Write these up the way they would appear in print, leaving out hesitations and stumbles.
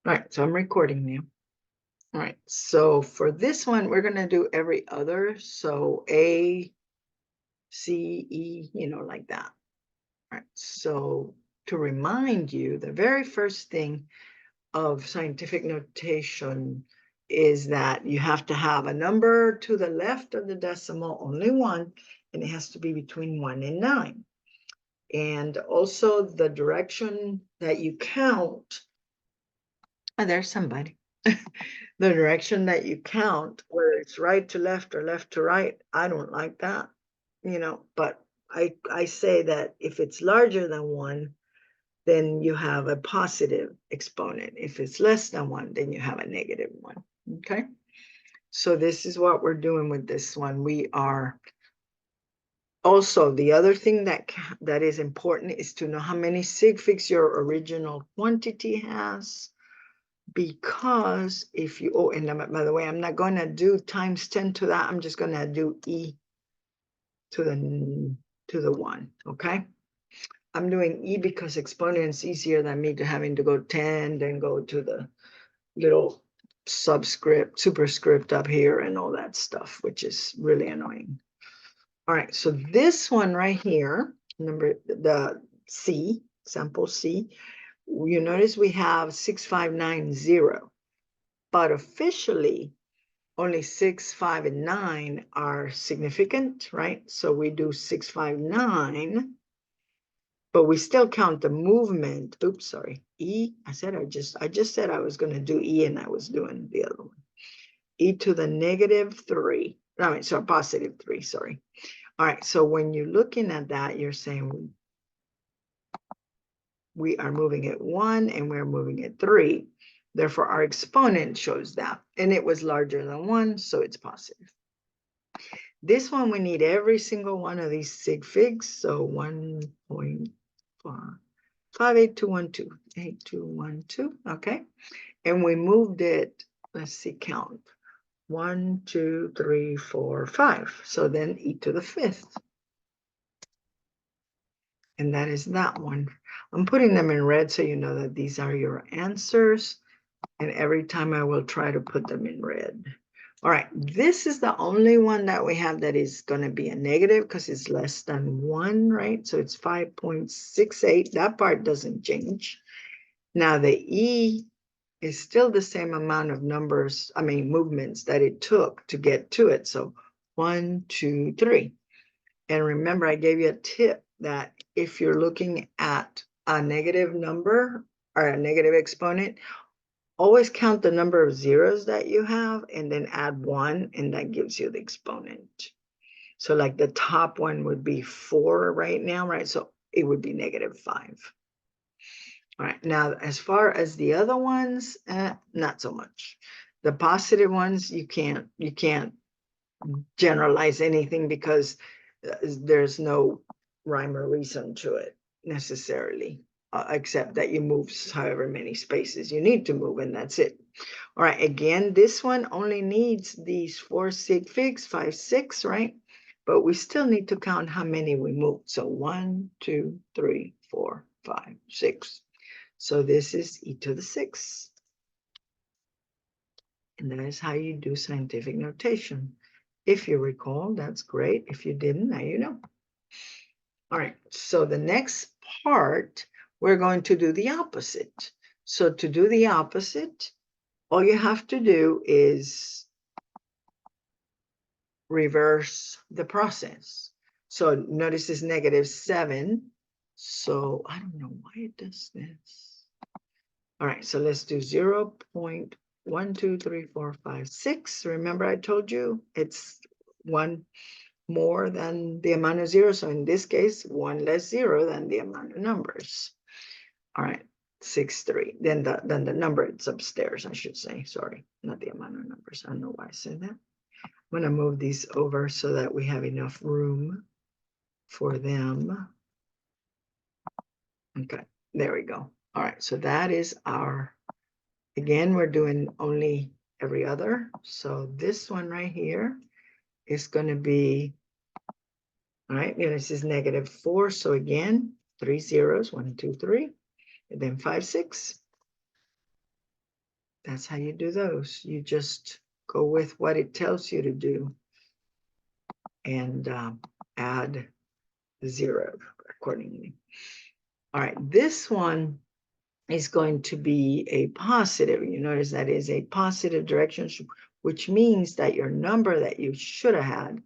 All right, so I'm recording now. All right, so for this one, we're going to do every other. So A, C, E, like that. All right, so to remind you, the very first thing of scientific notation is that you have to have a number to the left of the decimal, only one, and it has to be between 1 and 9. And also the direction that you count, oh, there's somebody. The direction that you count, whether it's right to left or left to right, I don't like that, but I say that if it's larger than 1, then you have a positive exponent. If it's less than 1, then you have a negative 1, okay? So this is what we're doing with this one. We are also, the other thing that is important is to know how many sig figs your original quantity has. Because if you, oh, and by the way, I'm not going to do times 10 to that. I'm just going to do E to the 1, okay? I'm doing E because exponent's easier than me to having to go 10, then go to the little subscript, superscript up here and all that stuff, which is really annoying. All right, so this one right here, the C, sample C, you notice we have 6590. But officially, only 6, 5, and 9 are significant, right? So we do 6, 5, 9, but we still count the movement. Oops, sorry. E, I just said I was going to do E, and I was doing the other one. E to the -3. I mean, so +3, sorry. All right, so when you're looking at that, you're saying we are moving at 1 and we're moving at 3. Therefore, our exponent shows that, and it was larger than 1, so it's positive. This one, we need every single one of these sig figs, so 1.58212, 8212, okay? And we moved it, let's see, count. 1, 2, 3, 4, 5. So then E to the 5th. And that is that one. I'm putting them in red so you know that these are your answers. And every time I will try to put them in red. All right, this is the only one that we have that is going to be a negative because it's less than 1, right? So it's 5.68. That part doesn't change. Now the E is still the same amount of movements that it took to get to it. So 1, 2, 3. And remember, I gave you a tip that if you're looking at a negative number or a negative exponent, always count the number of zeros that you have and then add 1, and that gives you the exponent. So like the top one would be 4 right now, right? So it would be -5. All right, now as far as the other ones, not so much. The positive ones, you can't generalize anything because there's no rhyme or reason to it necessarily. Except that you move however many spaces you need to move, and that's it. All right, again, this one only needs these 4 sig figs, 5, 6, right? But we still need to count how many we moved. So 1, 2, 3, 4, 5, 6. So this is E to the 6. And that is how you do scientific notation. If you recall, that's great. If you didn't, now you know. All right, so the next part, we're going to do the opposite. So to do the opposite, all you have to do is reverse the process. So notice this -7. So I don't know why it does this. All right, so let's do 0.12345 Remember I told you it's 1 more than the amount of zeros. So in this case, 1 less 0 than the amount of numbers. All right, 63. Then the number it's upstairs, I should say. Sorry, not the amount of numbers. I don't know why I said that. I'm going to move these over so that we have enough room for them. Okay, there we go. All right, so that is our, again, we're doing only every other. So this one right here is going to be, all right, this is -4. So again, 3 zeros, 1, 2, 3, and then 5, 6. That's how you do those. You just go with what it tells you to do and add 0 accordingly. All right, this one is going to be a positive. You notice that is a positive direction, which means that your number that you should have had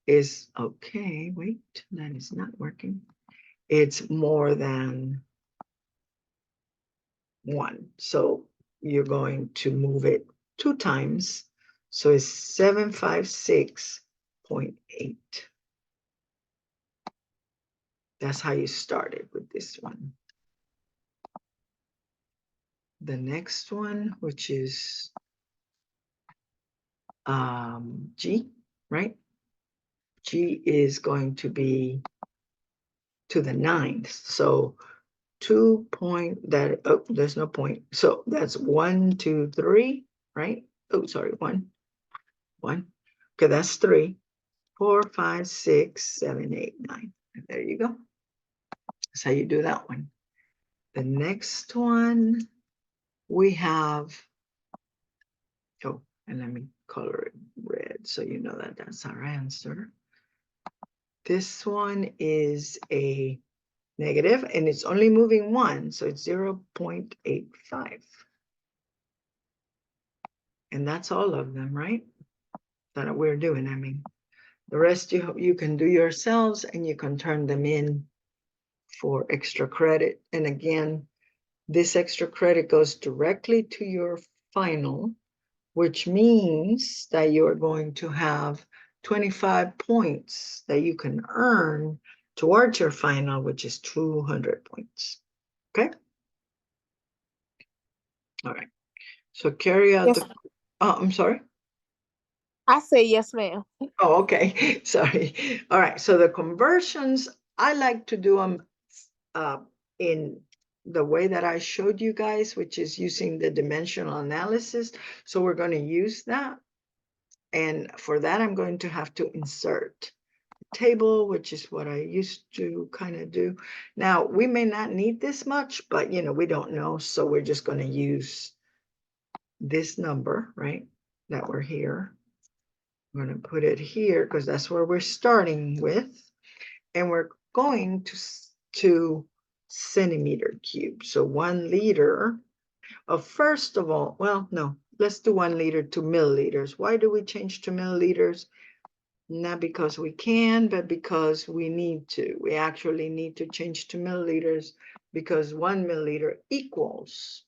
is, okay, wait, that is not working. It's more than 1. So you're going to move it 2 times. So it's 756.8. That's how you started with this one. The next one, which is G, right? G is going to be to the 9th. So 2 point that, oh, there's no point. So that's 1, 2, 3, right? Oh, sorry, 1. Okay, that's 3, 4, 5, 6, 7, 8, 9. And there you go. That's how you do that one. The next one we have, oh, and let me color it red so you know that that's our answer. This one is a negative, and it's only moving 1, so it's 0.85. And that's all of them, right? That we're doing. I mean, the rest you can do yourselves, and you can turn them in for extra credit. And again, this extra credit goes directly to your final, which means that you're going to have 25 points that you can earn towards your final, which is 200 points. Okay? All right. So carry out the, oh, I'm sorry. I say yes, ma'am. Oh, okay. Sorry. All right. So the conversions, I like to do them in the way that I showed you guys, which is using the dimensional analysis. So we're going to use that. And for that, I'm going to have to insert a table, which is what I used to kind of do. Now, we may not need this much, but, you know, we don't know. So we're just going to use this number, right, that we're here. I'm going to put it here because that's where we're starting with. And we're going to centimeter cube. So 1 liter of, first of all, well, no, let's do 1 liter to milliliters. Why do we change to milliliters? Not because we can, but because we need to. We actually need to change to milliliters because 1 milliliter equals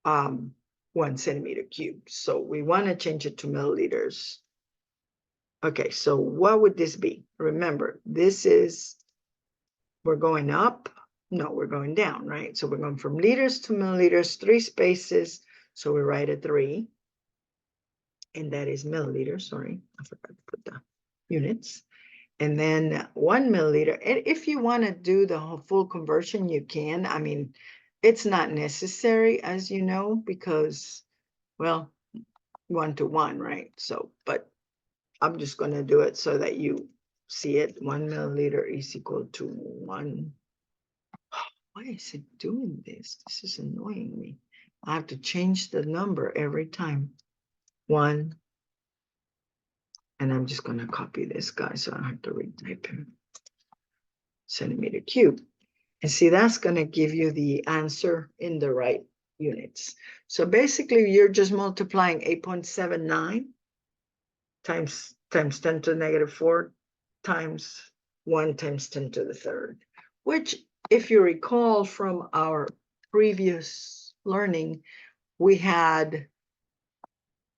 1 centimeter cubed. So we want to change it to milliliters. Okay, so what would this be? Remember, this is, we're going up. No, we're going down, right? So we're going from liters to milliliters, 3 spaces. So we write a 3. And that is milliliters. Sorry, I forgot to put the units. And then 1 milliliter. And if you want to do the whole full conversion, you can. I mean, it's not necessary, as you know, because, well, 1 to 1, right? So, but I'm just going to do it so that you see it. 1 milliliter is equal to 1. Why is it doing this? This is annoying me. I have to change the number every time. 1. And I'm just going to copy this guy so I don't have to retype him. Centimeter cube. And see, that's going to give you the answer in the right units. So basically, you're just multiplying 8.79 times 10 to the negative 4 times 1 times 10 to the 3rd, which, if you recall from our previous learning, we had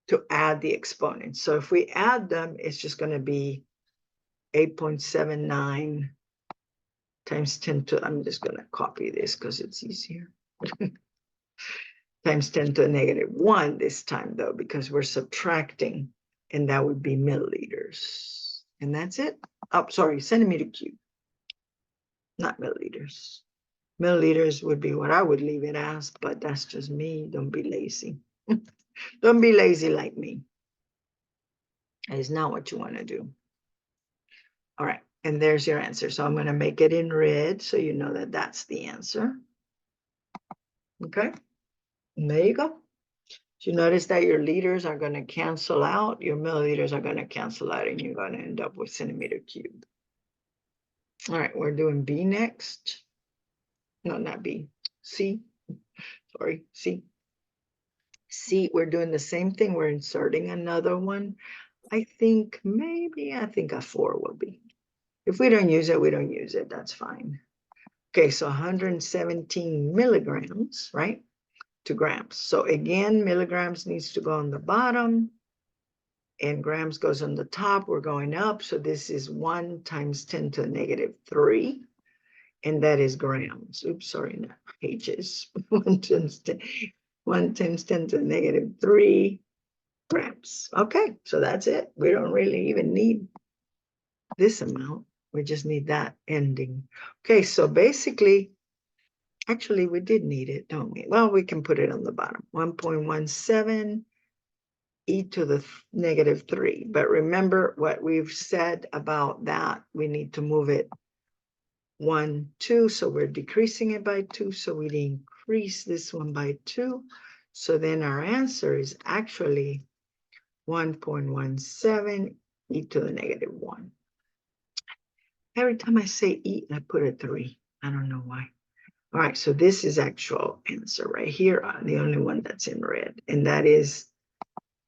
to add the exponents. So if we add them, it's just going to be 8.79 times 10 to, I'm just going to copy this because it's easier. Times 10 to the negative 1 this time, though, because we're subtracting, and that would be milliliters. And that's it. Oh, sorry, centimeter cube, not milliliters. Milliliters would be what I would leave it as, but that's just me. Don't be lazy. Don't be lazy like me. That is not what you want to do. All right, and there's your answer. So I'm going to make it in red so you know that that's the answer. Okay, and there you go. You notice that your liters are going to cancel out, your milliliters are going to cancel out, and you're going to end up with centimeter cubed. All right, we're doing B next. No, not B, C. Sorry, C. C, we're doing the same thing. We're inserting another one. I think a 4 will be. If we don't use it, we don't use it. That's fine. Okay, so 117 milligrams, right? To grams. So again, milligrams needs to go on the bottom and grams goes on the top. We're going up. So this is 1 times 10 to the negative 3. And that is grams. Oops, sorry, not pages. 1 times 10, 1 times 10 to the negative 3 grams. Okay, so that's it. We don't really even need this amount. We just need that ending. Okay, so basically, actually, we did need it, don't we? Well, we can put it on the bottom. 1.17 e to the negative 3. But remember what we've said about that. We need to move it 1, 2. So we're decreasing it by 2. So we increase this one by 2. So then our answer is actually 1.17 e to the negative 1. Every time I say e, I put a 3. I don't know why. All right, so this is actual answer right here, the only one that's in red, and that is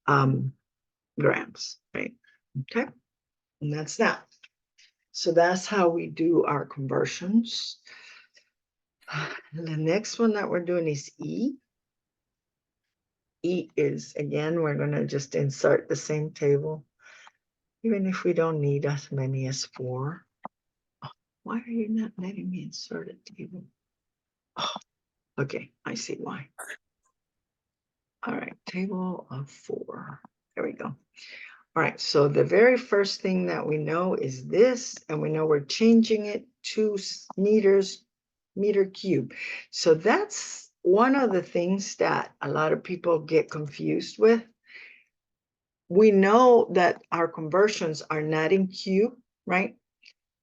grams, right? Okay, and that's that. So that's how we do our conversions. The next one that we're doing is E. E is, again, we're going to just insert the same table, even if we don't need as many as 4. Oh, why are you not letting me insert a table? Oh, okay, I see why. All right, table of 4. There we go. All right, so the very first thing that we know is this, and we know we're changing it to meter cube. So that's one of the things that a lot of people get confused with. We know that our conversions are not in cube, right?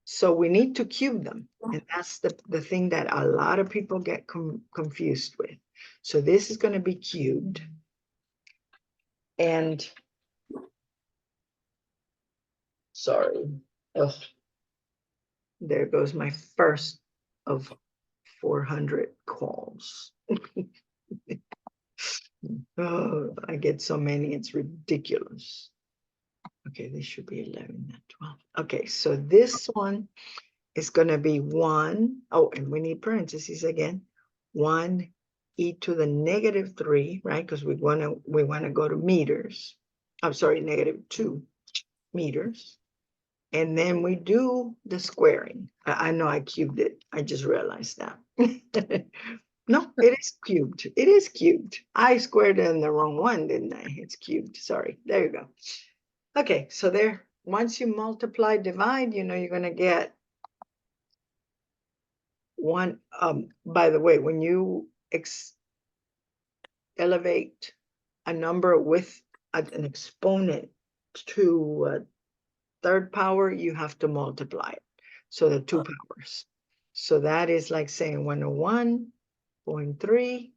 So we need to cube them. And that's the thing that a lot of people get confused with. So this is going to be cubed. And sorry. Ugh. There goes my first of 400 calls. Oh, I get so many, it's ridiculous. Okay, this should be 11, not 12. Okay, so this one is going to be 1. Oh, and we need parentheses again. 1 e to the negative 3, right? Because we want to go to meters. I'm sorry, negative 2 meters. And then we do the squaring. I know I cubed it. I just realized that. No, it is cubed. It is cubed. I squared it in the wrong one, didn't I? It's cubed. Sorry. There you go. Okay, so there, once you multiply, divide, you know you're going to get 1. By the way, when you elevate a number with an exponent to third power, you have to multiply it. So the 2 powers. So that is like saying 101.3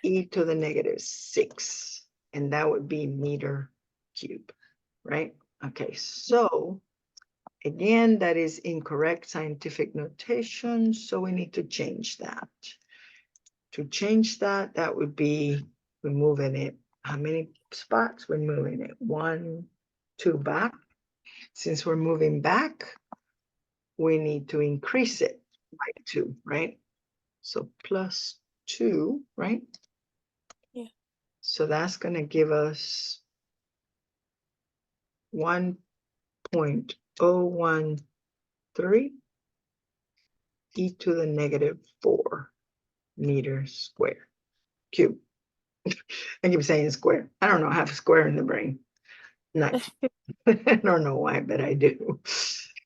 e to the negative 6. And that would be meter cube, right? Okay, so again, that is incorrect scientific notation. So we need to change that. To change that, that would be, we're moving it. How many spots? We're moving it 1, 2 back. Since we're moving back, we need to increase it by 2, right? So plus 2, right? Yeah. So that's going to give us 1.013 e to the negative 4 meters square cube. I keep saying square. I don't know, I have a square in the brain. Nice. I don't know why, but I do.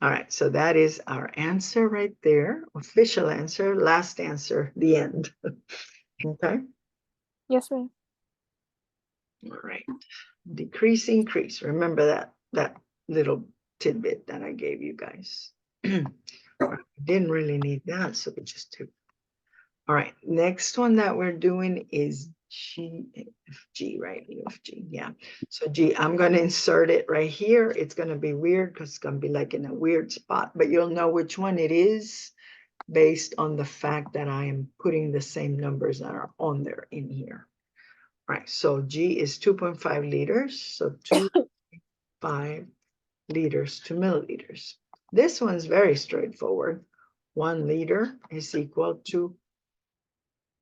All right, so that is our answer right there. Official answer, last answer, the end. Okay. Yes, ma'am. All right. Decrease, increase. Remember that little tidbit that I gave you guys. Didn't really need that, so we just took. All right, next one that we're doing is G, right? EFG, yeah. So G, I'm going to insert it right here. It's going to be weird because it's going to be like in a weird spot, but you'll know which one it is based on the fact that I am putting the same numbers that are on there in here. All right, so G is 2.5 liters, so 2.5 liters to milliliters. This one's very straightforward. 1 liter is equal to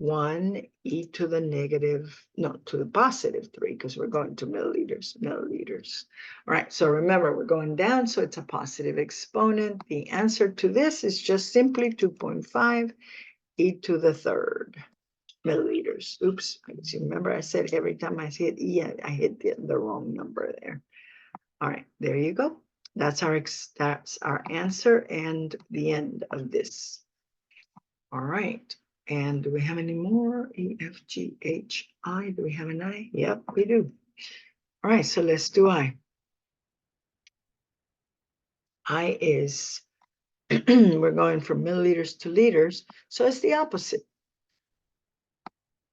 1 e to the negative, no, to the positive 3, because we're going to milliliters. All right, so remember, we're going down, so it's a positive exponent. The answer to this is just simply 2.5 e to the third milliliters. Oops, remember I said every time I hit E, I hit the wrong number there. All right, there you go. That's our answer and the end of this. All right. And do we have any more? E, F, G, H, I. Do we have an I? Yep, we do. All right, so let's do I. I is, we're going from milliliters to liters, so it's the opposite.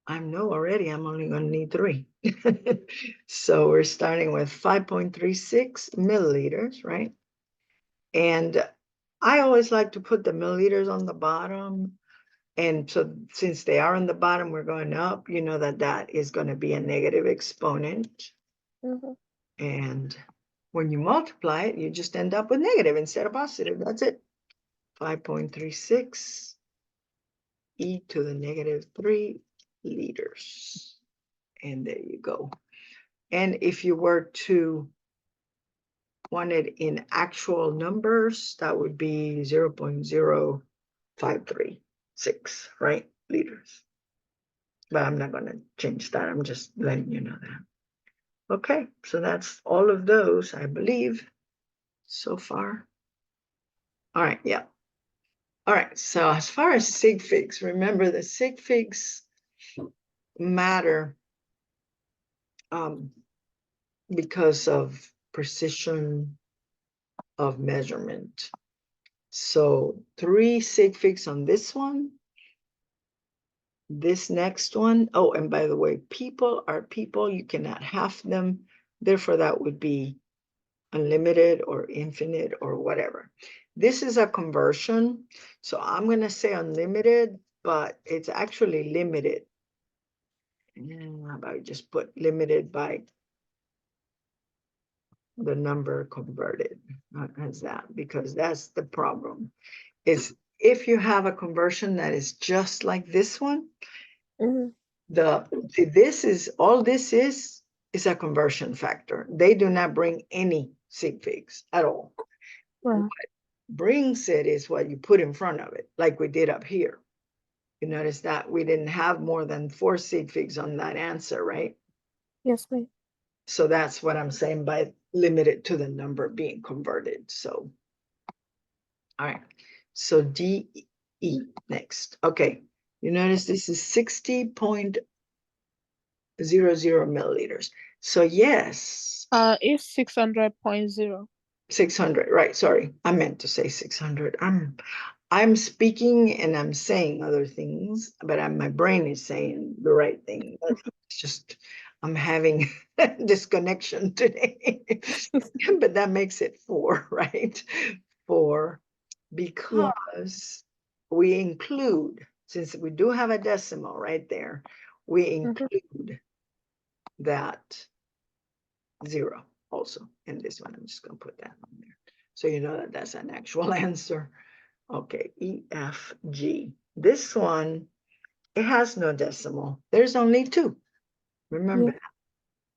I know already I'm only going to need 3. So we're starting with 5.36 milliliters, right? And I always like to put the milliliters on the bottom. And so since they are on the bottom, we're going up, you know that is going to be a negative exponent. And when you multiply it, you just end up with negative instead of positive. That's it. 5.36 e to the negative 3 liters. And there you go. And if you were to want it in actual numbers, that would be 0.0536, right? Liters. But I'm not going to change that. I'm just letting you know that. Okay, so that's all of those, I believe, so far. All right, yeah. All right, so as far as sig figs, remember the sig figs matter because of precision of measurement. So 3 sig figs on this one. This next one, oh, and by the way, people are people, you cannot half them. Therefore, that would be unlimited or infinite or whatever. This is a conversion. So I'm going to say unlimited, but it's actually limited. And how about just put limited by the number converted as that, because that's the problem. Is if you have a conversion that is just like this one, this is a conversion factor. They do not bring any sig figs at all. What brings it is what you put in front of it, like we did up here. You notice that we didn't have more than 4 sig figs on that answer, right? Yes, ma'am. So that's what I'm saying by limited to the number being converted. So, all right. So DE next. Okay. You notice this is 60.00 milliliters. So yes. It's 600.0. 600, right? Sorry, I meant to say 600. I'm speaking and I'm saying other things, but my brain is saying the right thing. It's just I'm having disconnection today. But that makes it 4, right? 4, because we include, since we do have a decimal right there, we include that 0 also in this one. I'm just going to put that on there. So you know that that's an actual answer. Okay, E, F, G. This one, it has no decimal. There's only 2. Remember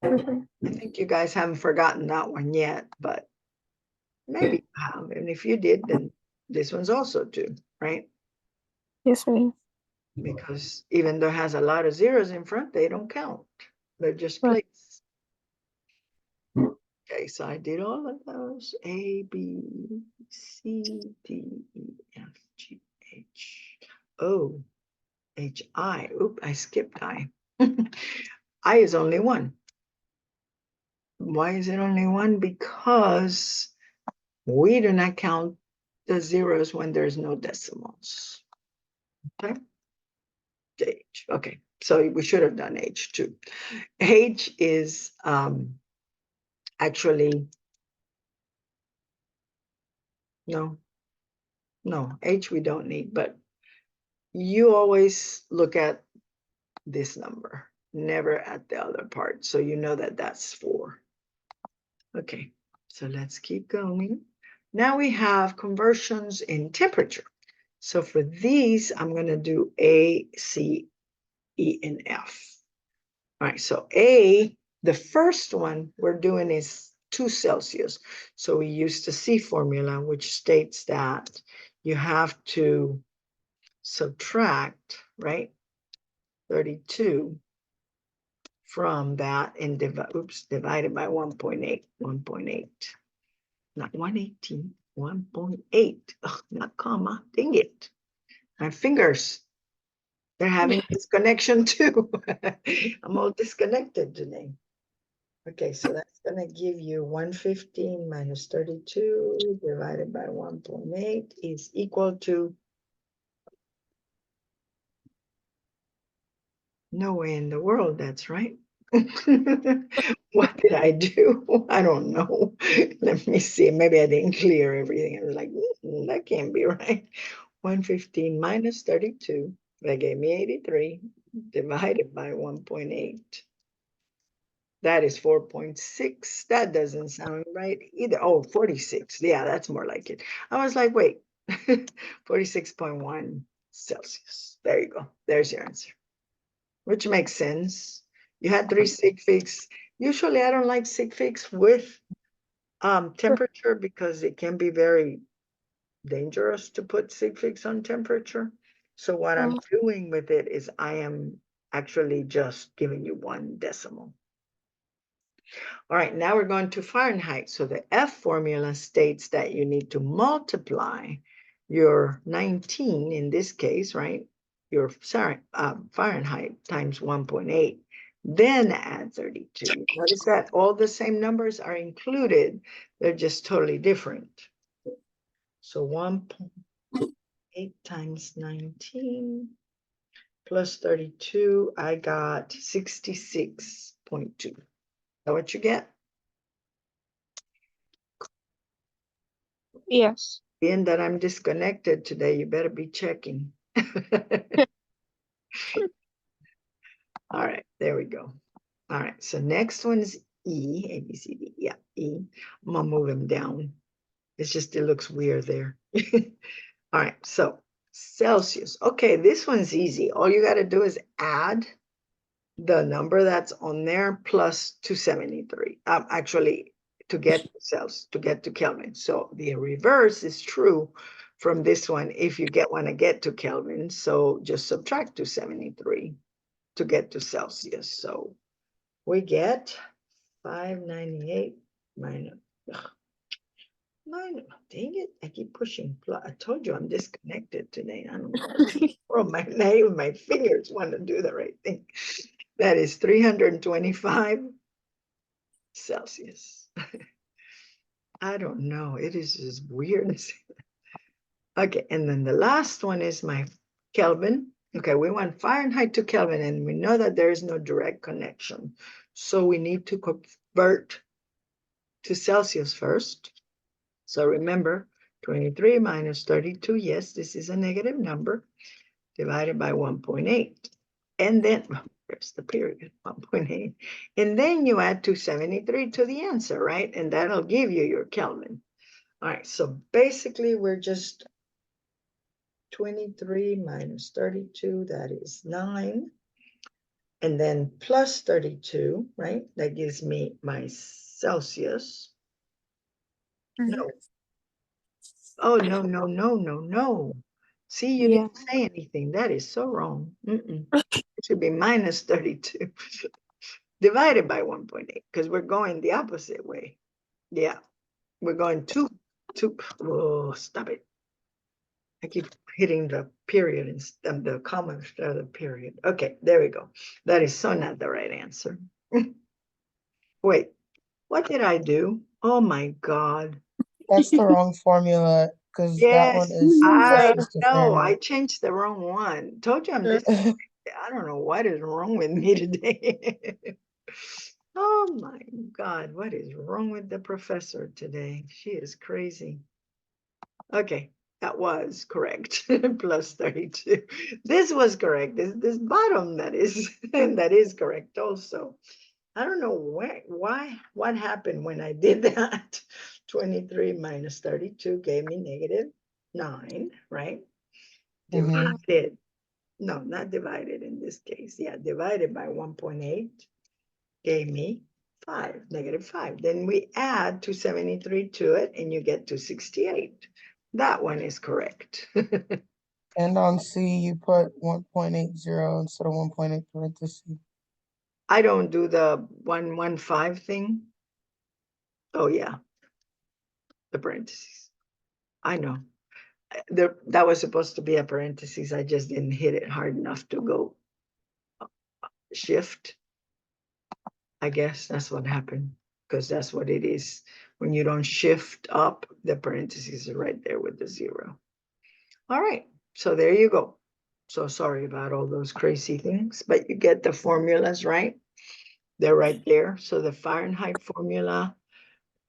that. I think you guys haven't forgotten that one yet, but maybe you have. And if you did, then this one's also 2, right? Yes, ma'am. Because even though it has a lot of zeros in front, they don't count. They're just placed. Okay, so I did all of those. A, B, C, D, E, F, G, H, O, H, I. Oop, I skipped I. I is only 1. Why is it only 1? Because we do not count the zeros when there's no decimals. Okay. H. Okay, so we should have done H too. H is actually, no, H we don't need, but you always look at this number, never at the other part. So you know that that's 4. Okay, so let's keep going. Now we have conversions in temperature. So for these, I'm going to do A, C, E, and F. All right, so A, the first one we're doing is 2 Celsius. So we use the C formula, which states that you have to subtract, right, 32 from that and divided by 1.8, 1.8, not 118, 1.8, not comma, dang it. My fingers, they're having this connection too. I'm all disconnected today. Okay, so that's going to give you 115 minus 32 divided by 1.8 is equal to, no way in the world that's right. What did I do? I don't know. Let me see. Maybe I didn't clear everything. I was like, that can't be right. 115 minus 32, that gave me 83, divided by 1.8. That is 4.6. That doesn't sound right either. Oh, 46. Yeah, that's more like it. I was like, wait, 46.1 Celsius. There you go. There's your answer, which makes sense. You had 3 sig figs. Usually I don't like sig figs with temperature because it can be very dangerous to put sig figs on temperature. So what I'm doing with it is I am actually just giving you 1 decimal. All right, now we're going to Fahrenheit. So the F formula states that you need to multiply your 19 in this case, right? Your Fahrenheit times 1.8, then add 32. Notice that all the same numbers are included. They're just totally different. So 1.8 times 19 plus 32, I got 66.2. Is that what you get? Yes. Being that I'm disconnected today, you better be checking. All right, there we go. All right, so next one is E, A, B, C, D, yeah, E. I'm gonna move him down. It's just, it looks weird there. All right, so Celsius. Okay, this one's easy. All you gotta do is add the number that's on there plus 273. Actually, to get to Celsius, to get to Kelvin. So the reverse is true from this one if you want to get to Kelvin. So just subtract 273 to get to Celsius. So we get 598 minus, dang it, I keep pushing. I told you I'm disconnected today. I don't know. Or my fingers want to do the right thing. That is 325 Celsius. I don't know. It is just weird. Okay, and then the last one is my Kelvin. Okay, we want Fahrenheit to Kelvin, and we know that there is no direct connection. So we need to convert to Celsius first. So remember, 23 minus 32, yes, this is a negative number, divided by 1.8. And then, there's the period, 1.8. And then you add 273 to the answer, right? And that'll give you your Kelvin. All right, so basically we're just 23 minus 32, that is 9. And then plus 32, right? That gives me my Celsius. No. Oh, no. See, you didn't say anything. That is so wrong. It should be minus 32 divided by 1.8 because we're going the opposite way. Yeah, we're going two. Oh, stop it. I keep hitting the period instead of the comma instead of the period. Okay, there we go. That is so not the right answer. Wait, what did I do? Oh my God. That's the wrong formula because that one Yes, is I Celsius to know. I Fahrenheit. changed the wrong one. Told you I'm disconnected. I don't know what is wrong with me today. Oh my God, what is wrong with the professor today? She is crazy. Okay, that was correct. Plus 32. This was correct. This bottom that is that is correct also. I don't know what happened when I did that. 23 minus 32 gave me -9, right? Mhm. Divided, no, not divided in this case. Yeah, divided by 1.8 gave me 5, -5. Then we add 273 to it and you get 268. That one is correct. And on C, you put 1.80 instead of 1.8 parentheses. I don't do the 115 thing. Oh yeah, the parentheses. I know. That was supposed to be a parentheses. I just didn't hit it hard enough to go shift. I guess that's what happened, because that's what it is. When you don't shift up, the parentheses are right there with the 0. All right, so there you go. So sorry about all those crazy things, but you get the formulas, right? They're right there. So the Fahrenheit formula,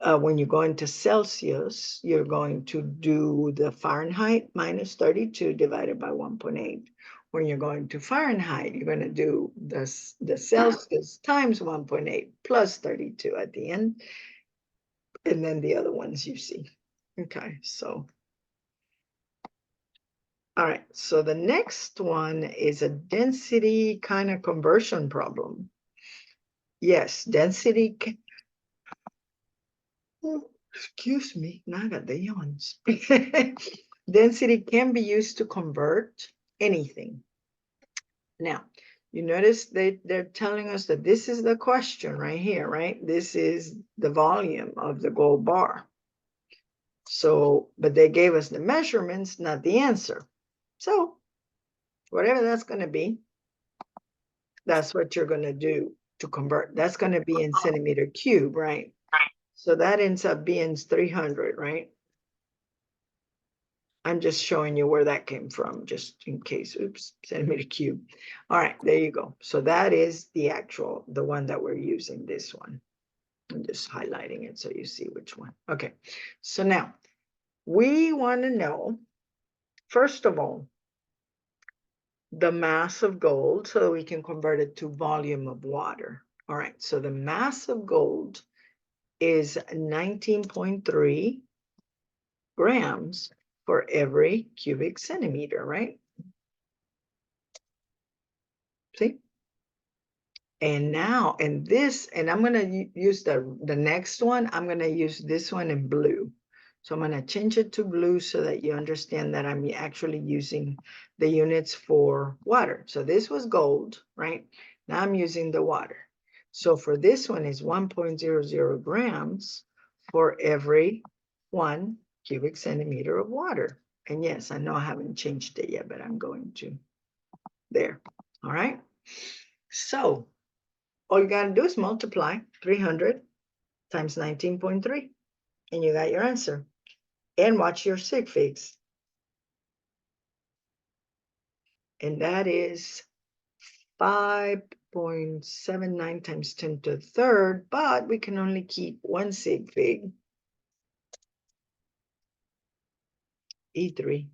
when you go into Celsius, you're going to do the Fahrenheit minus 32 divided by 1.8. When you're going to Fahrenheit, you're going to do the Celsius times 1.8 plus 32 at the end. And then the other ones you see. Okay, so. All right, so the next one is a density kind of conversion problem. Yes, density. Oh, excuse me, now I got the yawns. Density can be used to convert anything. Now, you notice they're telling us that this is the question right here, right? This is the volume of the gold bar. So, but they gave us the measurements, not the answer. So, whatever that's going to be, that's what you're going to do to convert. That's going to be in centimeter cube, right? So that ends up being 300, right? I'm just showing you where that came from, just in case. Oops, centimeter cube. All right, there you go. So that is the one that we're using, this one. I'm just highlighting it so you see which one. Okay, so now we want to know, first of all, the mass of gold so we can convert it to volume of water. All right, so the mass of gold is 19.3 grams for every cubic centimeter, right? See? And now, and this, and I'm going to use the next one, I'm going to use this one in blue. So I'm going to change it to blue so that you understand that I'm actually using the units for water. So this was gold, right? Now I'm using the water. So for this one is 1.00 grams for every 1 cubic centimeter of water. And yes, I know I haven't changed it yet, but I'm going to. There. All right. So all you got to do is multiply 300 times 19.3, and you got your answer. And watch your sig figs. And that is 5.79 times 10 to the third, but we can only keep one sig fig, E3.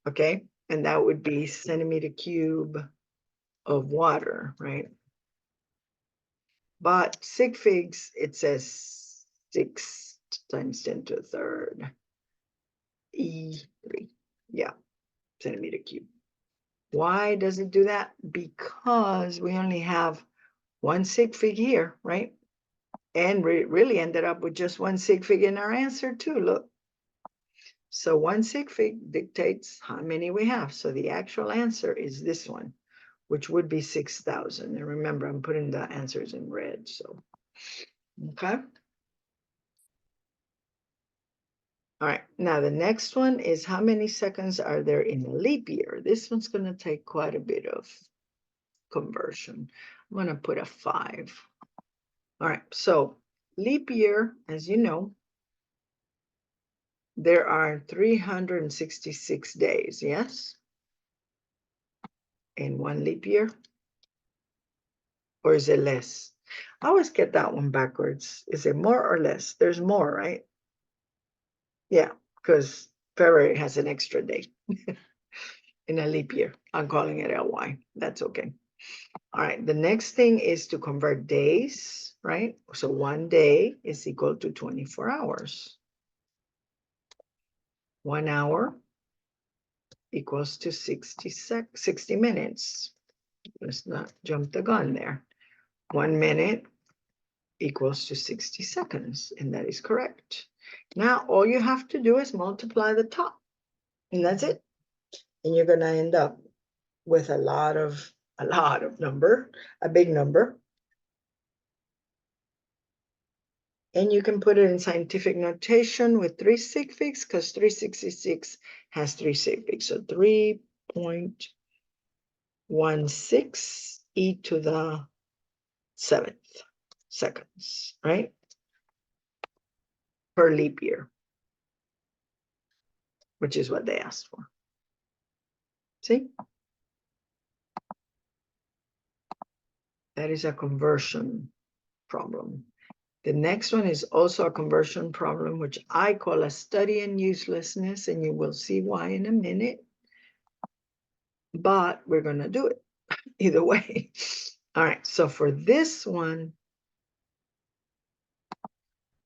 Okay, and that would be centimeter cube of water, right? But sig figs, it says 6 times 10 to the third, E3. Yeah, centimeter cube. Why does it do that? Because we only have one sig fig here, right? And we really ended up with just one sig fig in our answer too, look. So one sig fig dictates how many we have. So the actual answer is this one, which would be 6,000. And remember, I'm putting the answers in red, so, okay. All right, now the next one is how many seconds are there in a leap year? This one's gonna take quite a bit of conversion. I'm gonna put a 5. All right, so leap year, as you know, there are 366 days, yes? in 1 leap year? Or is it less? I always get that one backwards. Is it more or less? There's more, right? Yeah, because February has an extra day in a leap year. I'm calling it LY. That's okay. All right, the next thing is to convert days, right? So 1 day is equal to 24 hours. 1 hour equals to 60 minutes. Let's not jump the gun there. 1 minute equals to 60 seconds, and that is correct. Now, all you have to do is multiply the top, and that's it. And you're gonna end up with a lot of number, a big number. And you can put it in scientific notation with 3 sig figs, because 366 has 3 sig figs. So 3.16 e to the 7th seconds, right? Per leap year, which is what they asked for. See? That is a conversion problem. The next one is also a conversion problem, which I call a study in uselessness, and you will see why in a minute. But we're going to do it either way. All right, so for this one,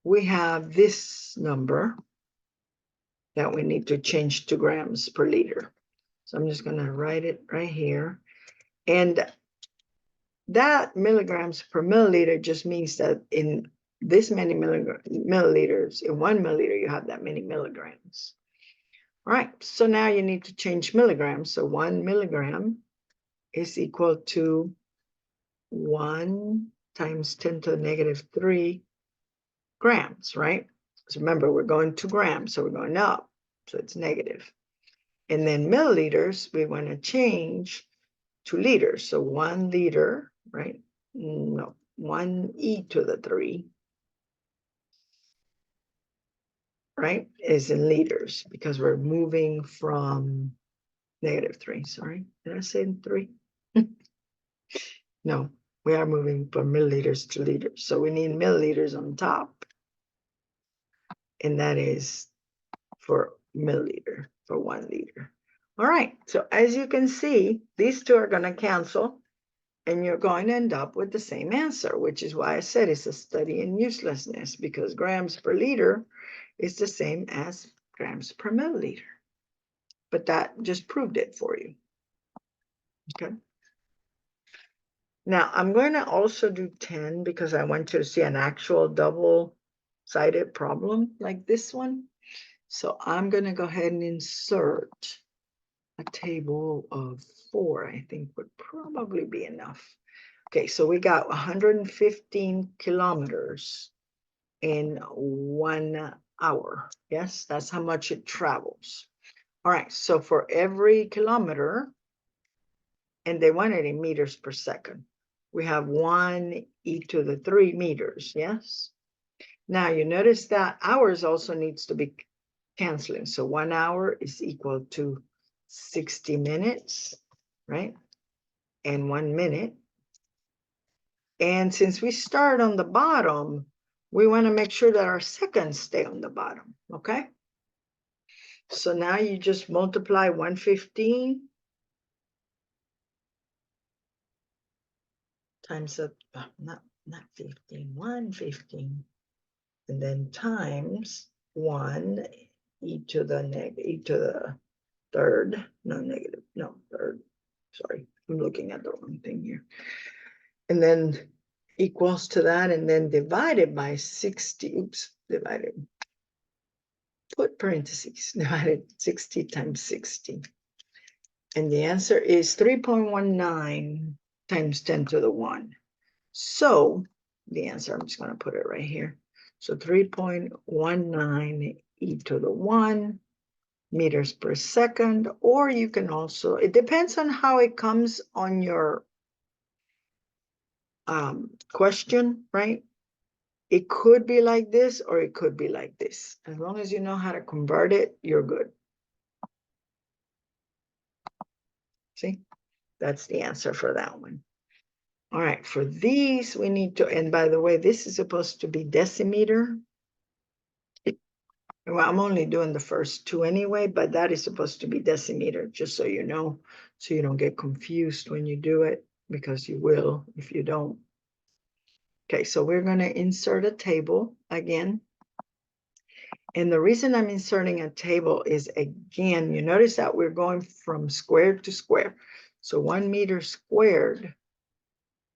we have this number that we need to change to grams per liter. So I'm just going to write it right here. And that milligrams per milliliter just means that in this many milliliters, in 1 milliliter, you have that many milligrams. All right, so now you need to change milligrams. So 1 milligram is equal to 1 times 10 to the negative 3 grams, right? So remember, we're going to grams, so we're going up, so it's negative. And then milliliters, we want to change to liters. So 1 liter, right? No, 1 e to the 3, right, is in liters, because we're moving from negative 3. Sorry, did I say 3? No, we are moving from milliliters to liters. So we need milliliters on top. And that is for milliliter, for 1 liter. All right, so as you can see, these two are going to cancel, and you're going to end up with the same answer, which is why I said it's a study in uselessness, because grams per liter is the same as grams per milliliter. But that just proved it for you. Okay. Now, I'm going to also do 10 because I want you to see an actual double-sided problem like this one. So I'm going to go ahead and insert a table of 4, I think would probably be enough. Okay, so we got 115 kilometers in 1 hour. Yes, that's how much it travels. All right, so for every kilometer, and they want it in meters per second, we have 1 e to the 3 meters, yes? Now you notice that hours also needs to be canceling. So 1 hour is equal to 60 minutes, right? And 1 minute. And since we start on the bottom, we want to make sure that our seconds stay on the bottom, okay? So now you just multiply 115 times not 15, 115, and then times 1 e to the third, third, sorry, I'm looking at the wrong thing here. And then equals to that, and then divided by 60, divided, put parentheses, divided 60 times 60. And the answer is 3.19 times 10 to the 1. So the answer, I'm just going to put it right here. So 3.19 e to the 1 meters per second, or you can also, it depends on how it comes on your question, right? It could be like this, or it could be like this. As long as you know how to convert it, you're good. See? That's the answer for that one. All right, for these, we need to, and by the way, this is supposed to be decimeter. Well, I'm only doing the first two anyway, but that is supposed to be decimeter, just so you know, so you don't get confused when you do it, because you will if you don't. Okay, so we're going to insert a table again. And the reason I'm inserting a table is, again, you notice that we're going from square to square. So 1 meter squared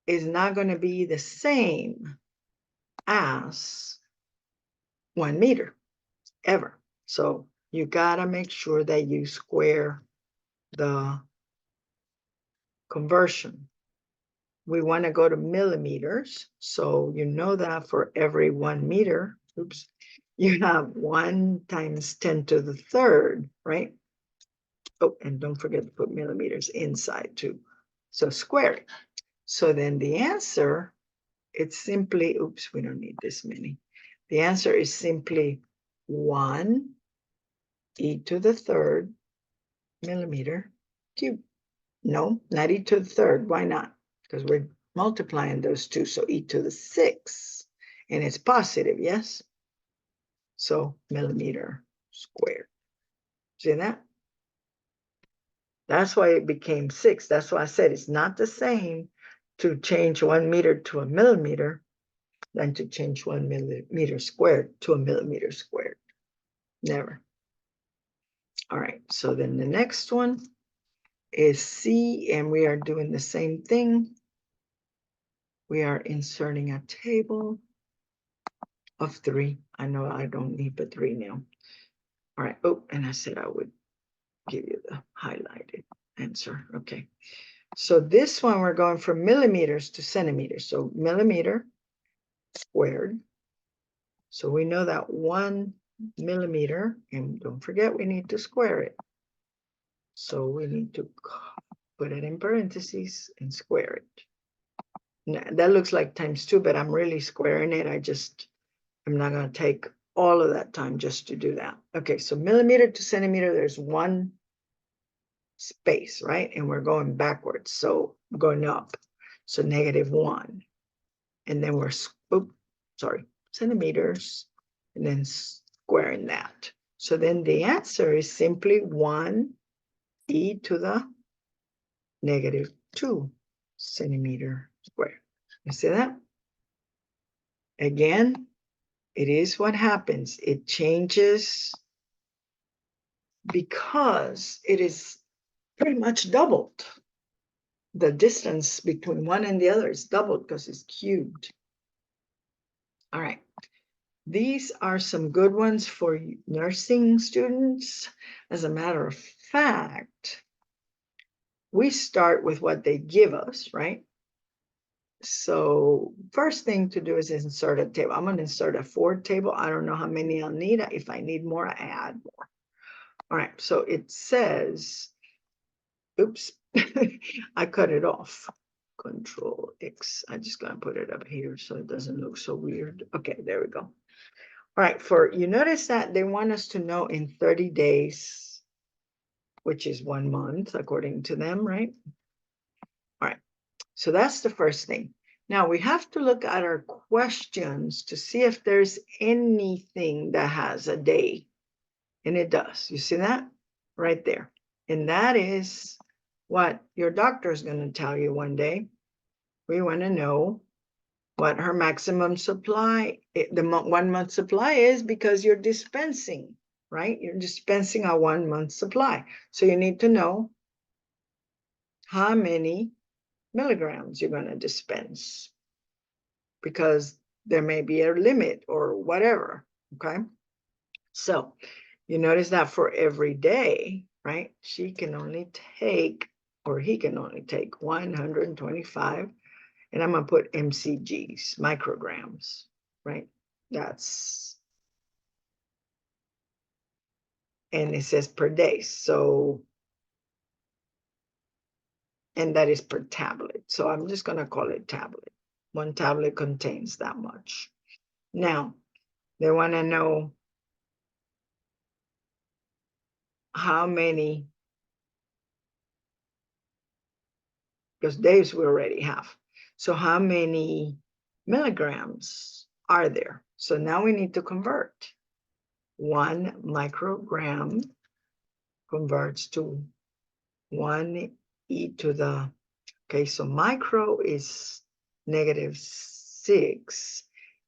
is not going to be the same as 1 meter ever. So you got to make sure that you square the conversion. We want to go to millimeters. So you know that for every 1 meter, oops, you have 1 times 10 to the third, right? Oh, and don't forget to put millimeters inside too. So square it. So then the answer, it's simply, oops, we don't need this many. The answer is simply 1 e to the third millimeter cubed. No, not e to the third. Why not? Because we're multiplying those two. So e to the 6. And it's positive, yes? So millimeter squared. See that? That's why it became 6. That's why I said it's not the same to change 1 meter to a millimeter than to change 1 millimeter squared to a millimeter squared. Never. All right, so then the next one is C, and we are doing the same thing. We are inserting a table of 3. I know I don't need but 3 now. All right, oh, and I said I would give you the highlighted answer. Okay, so this one we're going from millimeters to centimeters. So millimeter squared. So we know that 1 millimeter, and don't forget we need to square it. So we need to put it in parentheses and square it. Now, that looks like times 2, but I'm really squaring it. I'm not going to take all of that time just to do that. Okay, so millimeter to centimeter, there's 1 space, right? And we're going backwards, so going up. So -1. And then we're, centimeters, and then squaring that. So then the answer is simply 1 e to the -2 centimeter squared. You see that? Again, it is what happens. It changes because it is pretty much doubled. The distance between one and the other is doubled because it's cubed. All right. These are some good ones for nursing students. As a matter of fact, we start with what they give us, right? So first thing to do is insert a table. I'm going to insert a 4 table. I don't know how many I'll need. If I need more, I add more. All right, so it says, oops, I cut it off. Control X. I'm just going to put it up here so it doesn't look so weird. Okay, there we go. All right, you notice that they want us to know in 30 days, which is 1 month, according to them, right? All right, so that's the first thing. Now we have to look at our questions to see if there's anything that has a day. And it does. You see that? Right there. And that is what your doctor is going to tell you one day. We want to know what her maximum supply, the 1 month supply is, because you're dispensing, right? You're dispensing a 1 month supply. So you need to know how many milligrams you're going to dispense, because there may be a limit or whatever, okay? So you notice that for every day, right, she can only take, or he can only take 125, and I'm going to put mcgs, micrograms, right? That's, and it says per day. So, and that is per tablet. So I'm just going to call it tablet. 1 tablet contains that much. Now, they want to know how many because days we already have. So how many milligrams are there? So now we need to convert. 1 microgram converts to 1 e to the, okay, so micro is -6,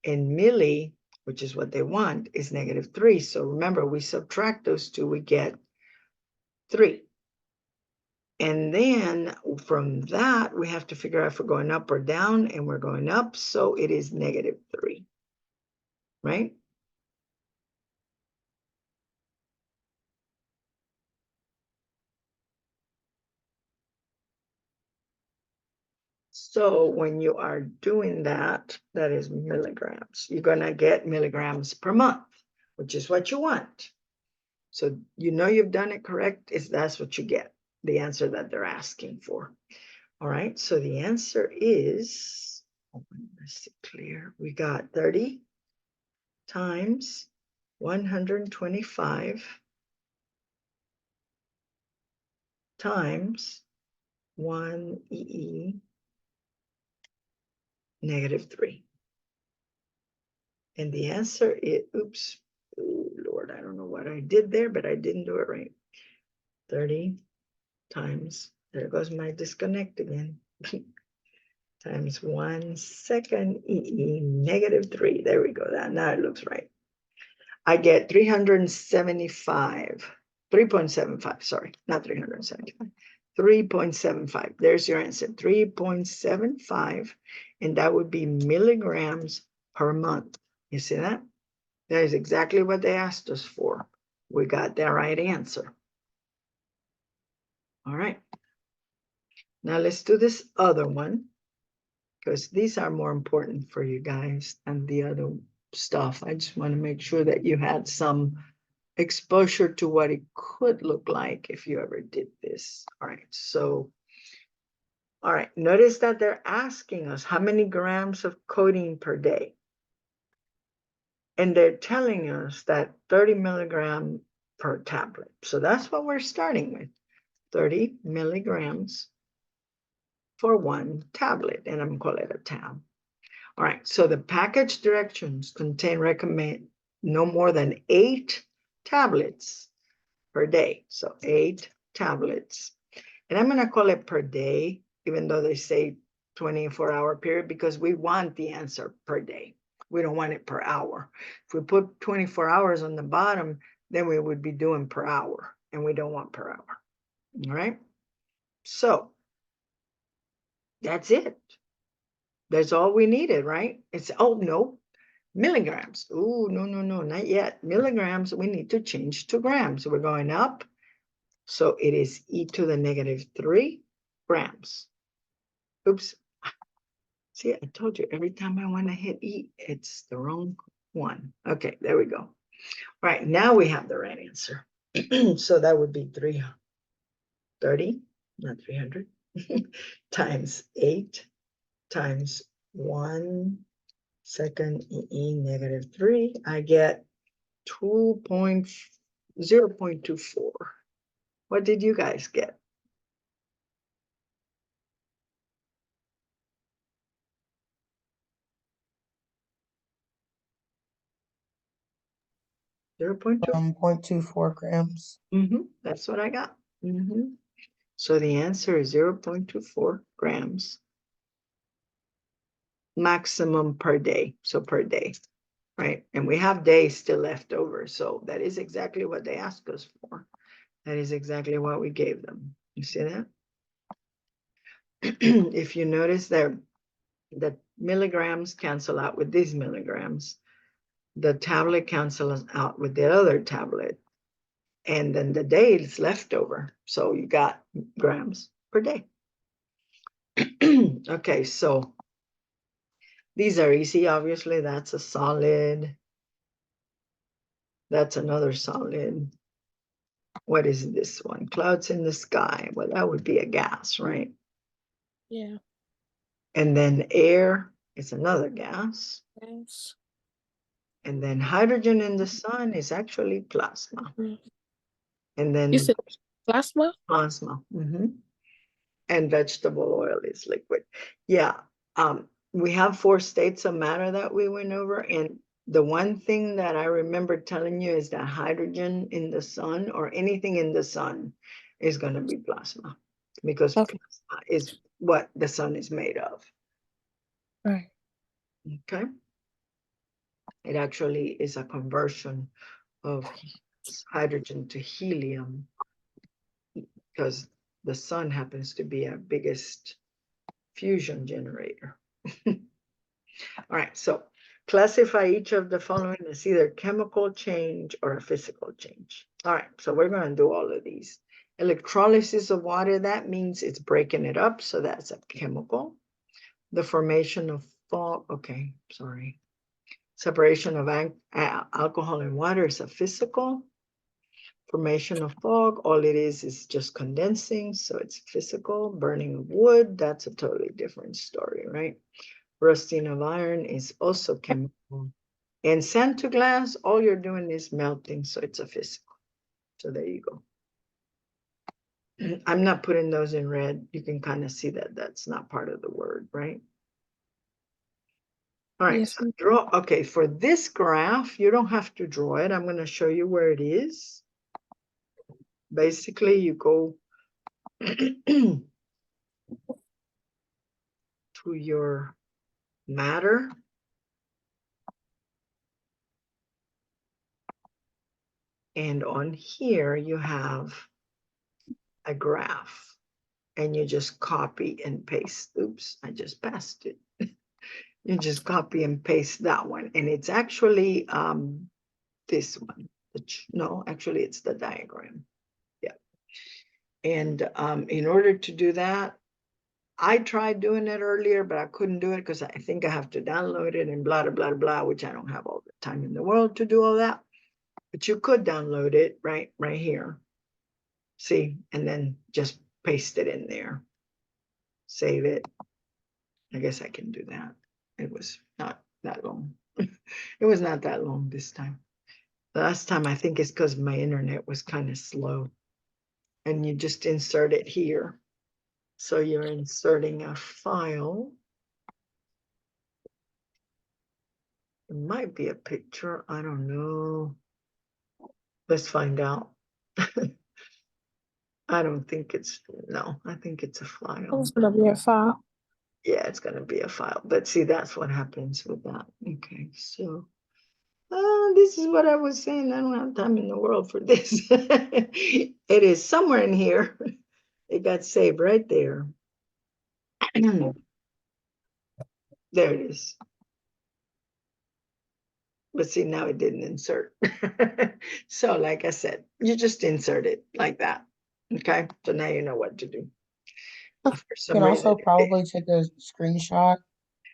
and milli, which is what they want, is -3. So remember, we subtract those two, we get 3. And then from that, we have to figure out if we're going up or down, and we're going up, so it is -3, right? So when you are doing that, that is milligrams. You're going to get milligrams per month, which is what you want. So you know you've done it correct, is that's what you get, the answer that they're asking for. All right, so the answer is, let's see, clear. We got 30 times 125 times 1 EE -3. And the answer is, oops, oh Lord, I don't know what I did there, but I didn't do it right. 30 times, there goes my disconnect again, times 1 second EE -3. There we go, that now it looks right. I get 3.75, sorry, not 375, 3.75. There's your answer, 3.75, and that would be milligrams per month. You see that? That is exactly what they asked us for. We got the right answer. All right. Now let's do this other one, because these are more important for you guys than the other stuff. I just want to make sure that you had some exposure to what it could look like if you ever did this. All right, so, all right, notice that they're asking us how many grams of codeine per day. And they're telling us that 30 milligram per tablet. So that's what we're starting with, 30 milligrams for 1 tablet, and I'm calling it a tab. All right, so the package directions recommend no more than 8 tablets per day. So 8 tablets. And I'm going to call it per day, even though they say 24-hour period, because we want the answer per day. We don't want it per hour. If we put 24 hours on the bottom, then we would be doing per hour, and we don't want per hour. All right. So that's it. That's all we needed, right? It's, oh, no, milligrams. Oh, no, not yet. Milligrams, we need to change to grams. We're going up. So it is e to the -3 grams. Oops. See, I told you, every time I want to hit E, it's the wrong one. Okay, there we go. Right, now we have the right answer. So that would be 330, not 300, times 8 times 1 second EE -3. I get 0.24. What did you guys get? .2. 0.24 grams. That's what I got. So the answer is 0.24 grams maximum per day. So per day, right? And we have days still left over. So that is exactly what they asked us for. That is exactly what we gave them. You see that? If you notice there, the milligrams cancel out with these milligrams. The tablet cancels out with the other tablet. And then the day is left over. So you got grams per day. Okay, so these are easy. Obviously, that's a solid. That's another solid. What is this one? Clouds in the sky. Well, that would be a gas, right? Yeah. And then air is another gas. Yes. And then hydrogen in the sun is actually plasma. Mm. And then You said plasma? plasma. And vegetable oil is liquid. Yeah, we have 4 states of matter that we went over, and the one thing that I remember telling you is that hydrogen in the sun or anything in the sun is going to be plasma, because Okay. plasma is what the sun is made of. Right. Okay. It actually is a conversion of hydrogen to helium, because the sun happens to be our biggest fusion generator. All right, so classify each of the following as either chemical change or a physical change. All right, so we're going to do all of these. Electrolysis of water, that means it's breaking it up, so that's a chemical. The formation of fog, okay, sorry. Separation of alcohol and water is a physical. Formation of fog, all it is just condensing, so it's physical. Burning of wood, that's a totally different story, right? Rusting of iron is also chemical. And sand to glass, all you're doing is melting, so it's a physical. So there you go. I'm not putting those in red. You can kind of see that that's not part of the word, right? All right, Yes, so ma'am. draw. Okay, for this graph, you don't have to draw it. I'm going to show you where it is. Basically, you go to your matter. And on here, you have a graph. And you just copy and paste. Oops, I just passed it. You just copy and paste that one. And it's actually this one. No, actually, it's the diagram. Yeah. And in order to do that, I tried doing it earlier, but I couldn't do it because I think I have to download it and blah, blah, blah, blah, which I don't have all the time in the world to do all that. But you could download it right here. See, and then just paste it in there. Save it. I guess I can do that. It was not that long. It was not that long this time. The last time I think it's because my internet was kind of slow. And you just insert it here. So you're inserting a file. It might be a picture. I don't know. Let's find out. I don't think it's, no, I think it's a file. It's gonna be a file. Yeah, it's going to be a file. But see, that's what happens with that. Okay, so this is what I was saying. I don't have time in the world for this. It is somewhere in here. It got saved right there. There it is. But see, now it didn't insert. So like I said, you just insert it like that. Okay, so now you know what to do. For You some can reason, also probably take a screenshot,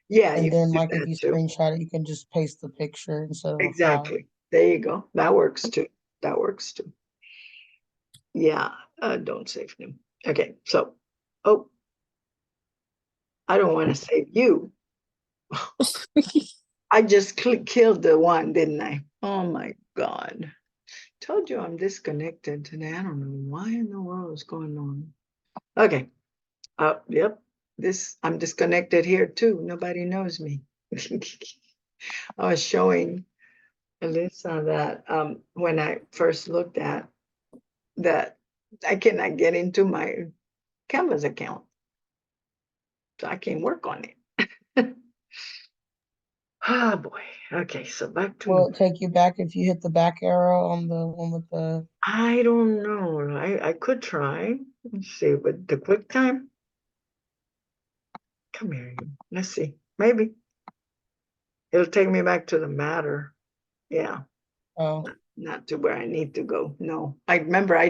yeah, you and can then do like if that you too. screenshot it, you can just paste the picture instead of a file. Exactly. There you go. That works too. That works too. Yeah, don't save him. Okay, so, oh, I don't want to save you. I just killed the one, didn't I? Oh my God. Told you I'm disconnected today. I don't know why in the world is going on. Okay. Yep. I'm disconnected here too. Nobody knows me. I was showing Alyssa that when I first looked at that, I cannot get into my Canvas account. So I can work on it. Oh boy. Okay, so back to, Will it take you back if you hit the back arrow on the one with the? I don't know. I could try. Let's see, with the QuickTime. Come here, you. Let's see. Maybe it'll take me back to the matter. Yeah, Oh, not to where I need to go. No, I remember I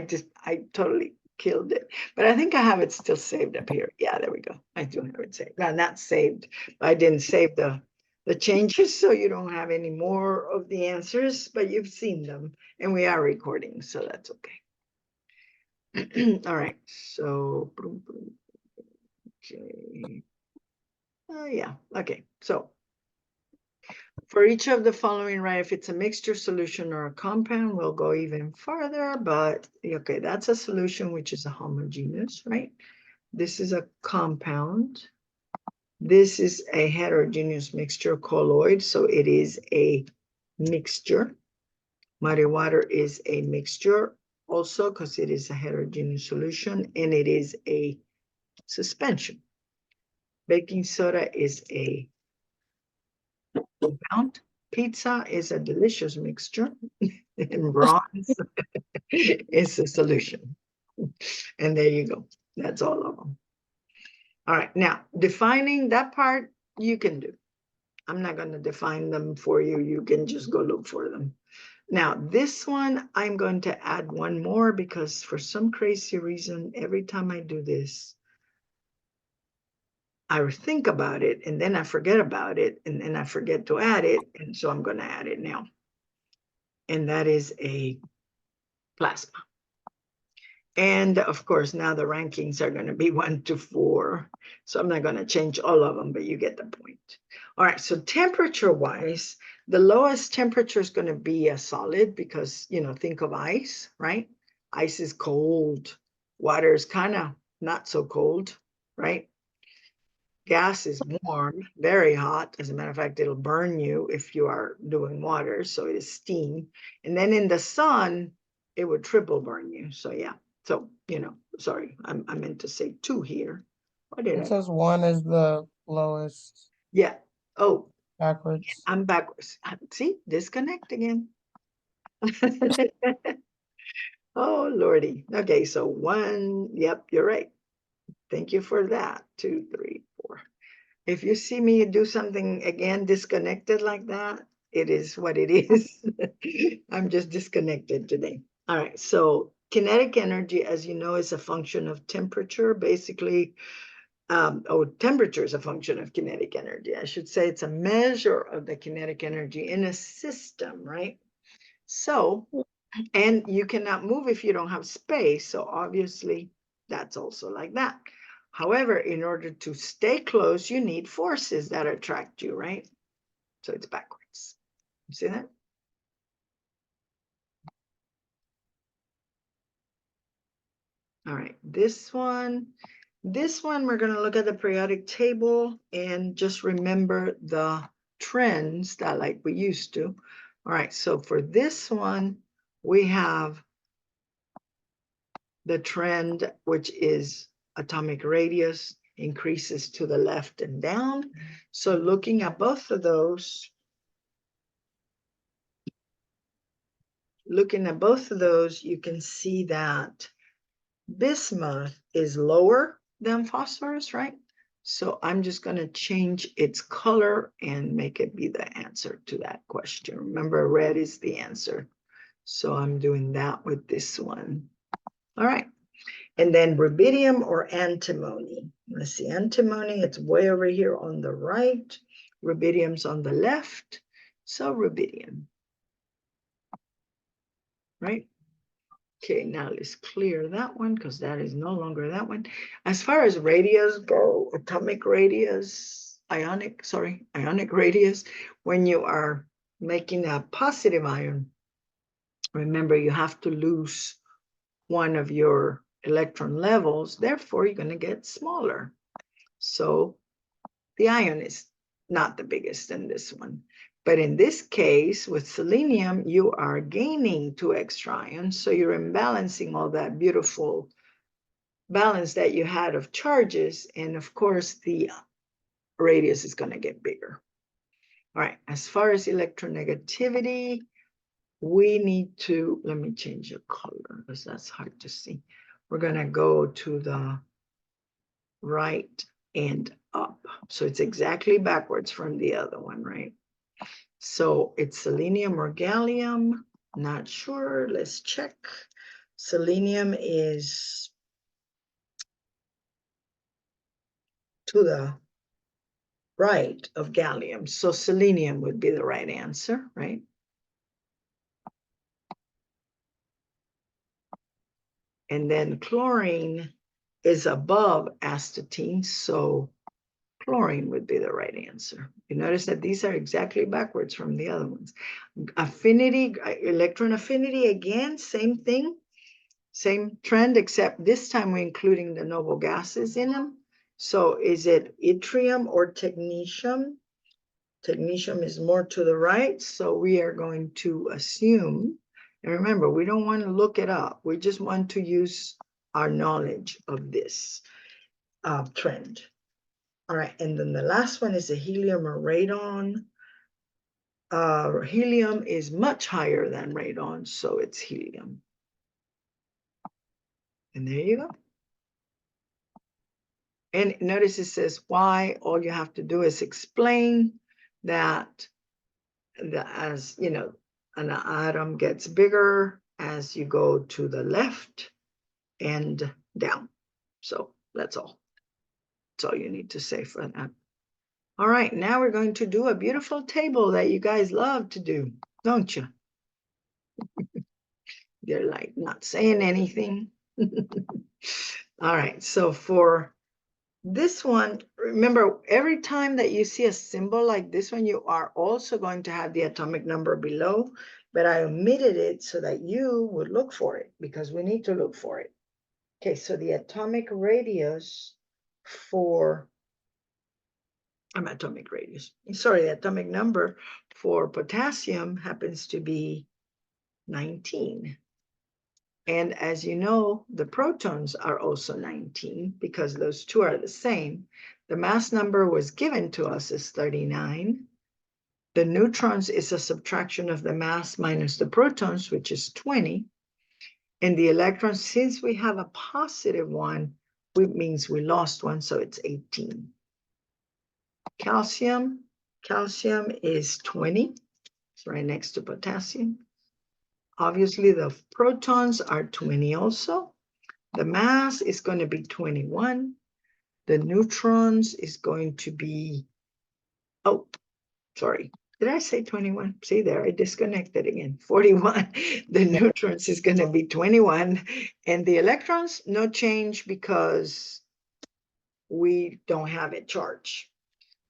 totally killed it, but I think I have it still saved up here. Yeah, there we go. I do have it saved. Well, not saved. I didn't save the changes, so you don't have any more of the answers, but you've seen them, and we are recording, so that's okay. All right, so okay. Yeah, okay. So for each of the following, right, if it's a mixture solution or a compound, we'll go even further, but okay, that's a solution, which is a homogeneous, right? This is a compound. This is a heterogeneous mixture colloid, so it is a mixture. Muddy water is a mixture also because it is a heterogeneous solution, and it is a suspension. Baking soda is a compound. Pizza is a delicious mixture, and bronze is a solution. And there you go. That's all of them. All right, now defining that part you can do. I'm not going to define them for you. You can just go look for them. Now, this one, I'm going to add one more because for some crazy reason, every time I do this, I think about it and then I forget about it and then I forget to add it. And so I'm going to add it now. And that is a plasma. And of course, now the rankings are going to be 1 to 4. So I'm not going to change all of them, but you get the point. All right, so temperature-wise, the lowest temperature is going to be a solid because, you know, think of ice, right? Ice is cold. Water is kind of not so cold, right? Gas is warm, very hot. As a matter of fact, it'll burn you if you are doing water, so it is steam. And then in the sun, it would triple burn you. So yeah, so, you know, sorry, I meant to say 2 here. What did It I? says 1 is the lowest Yeah. Oh, backwards. I'm backwards. See, disconnect again. Oh, Lordy. Okay, so 1, yep, you're right. Thank you for that. 2, 3, 4. If you see me do something again disconnected like that, it is what it is. I'm just disconnected today. All right, so kinetic energy, as you know, is a function of temperature. Basically, temperature is a function of kinetic energy. I should say it's a measure of the kinetic energy in a system, right? So, and you cannot move if you don't have space. So obviously that's also like that. However, in order to stay close, you need forces that attract you, right? So it's backwards. You see that? All right, this one we're going to look at the periodic table and just remember the trends that like we used to. All right, so for this one, we have the trend, which is atomic radius increases to the left and down. So looking at both of those, you can see that bismuth is lower than phosphorus, right? So I'm just going to change its color and make it be the answer to that question. Remember, red is the answer. So I'm doing that with this one. All right. And then rubidium or antimony. Let's see, antimony, it's way over here on the right. Rubidium's on the left. So rubidium, right? Okay, now let's clear that one because that is no longer that one. As far as radius go, atomic radius, ionic radius, when you are making a positive ion, remember you have to lose one of your electron levels, therefore you're going to get smaller. So the ion is not the biggest in this one. But in this case, with selenium, you are gaining 2 extra ions. So you're imbalancing all that beautiful balance that you had of charges. And of course, the radius is going to get bigger. All right, as far as electronegativity, we need to, let me change the color because that's hard to see. We're going to go to the right and up. So it's exactly backwards from the other one, right? So it's selenium or gallium, not sure, let's check. Selenium is to the right of gallium. So selenium would be the right answer, right? And then chlorine is above astatine, so chlorine would be the right answer. You notice that these are exactly backwards from the other ones. Affinity, electron affinity, again, same thing. Same trend, except this time we're including the noble gases in them. So is it yttrium or technetium? Technetium is more to the right, so we are going to assume, and remember, we don't want to look it up. We just want to use our knowledge of this trend. All right, and then the last one is the helium or radon. Helium is much higher than radon, so it's helium. And there you go. And notice it says why. All you have to do is explain that as you know, an atom gets bigger as you go to the left and down. So that's all. That's all you need to say for that. All right, now we're going to do a beautiful table that you guys love to do, don't you? They're like not saying anything. All right, so for this one, remember, every time that you see a symbol like this one, you are also going to have the atomic number below, but I omitted it so that you would look for it because we need to look for it. Okay, so the atomic radius for, the atomic number for potassium happens to be 19. And as you know, the protons are also 19 because those two are the same. The mass number was given to us as 39. The neutrons is a subtraction of the mass minus the protons, which is 20. And the electrons, since we have a positive one, it means we lost one, so it's 18. Calcium is 20. It's right next to potassium. Obviously, the protons are 20 also. The mass is going to be 21. The neutrons is going to be, oh, sorry. Did I say 21? See there, I disconnected again. 41. The neutrons is going to be 21. And the electrons, no change because we don't have it charged.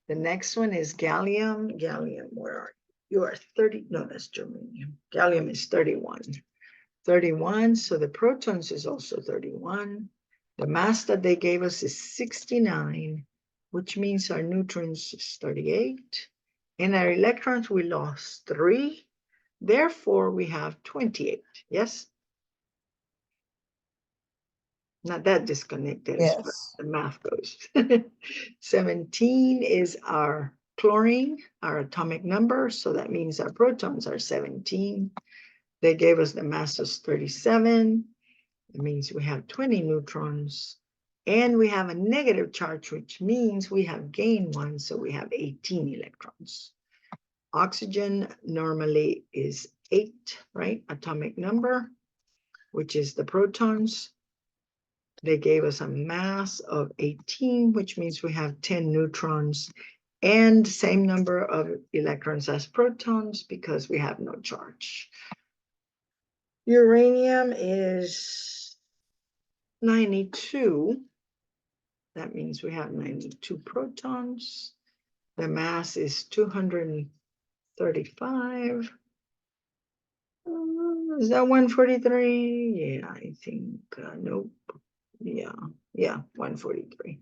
The next one is gallium. Gallium, where are you? You are 30. No, that's germanium. Gallium is 31. 31, so the protons is also 31. The mass that they gave us is 69, which means our neutrons is 38. And our electrons, we lost 3. Therefore, we have 28. Yes? Not that disconnected as far as the math goes. 17 is our chlorine, our atomic number. So that means our protons are 17. They gave us the mass as 37. It means we have 20 neutrons. And we have a negative charge, which means we have gained 1. So we have 18 electrons. Oxygen normally is 8, right? Atomic number, which is the protons. They gave us a mass of 18, which means we have 10 neutrons and same number of electrons as protons because we have no charge. Uranium is 92. That means we have 92 protons. The mass is 235. Is that 143? Yeah, I think, nope. Yeah, 143.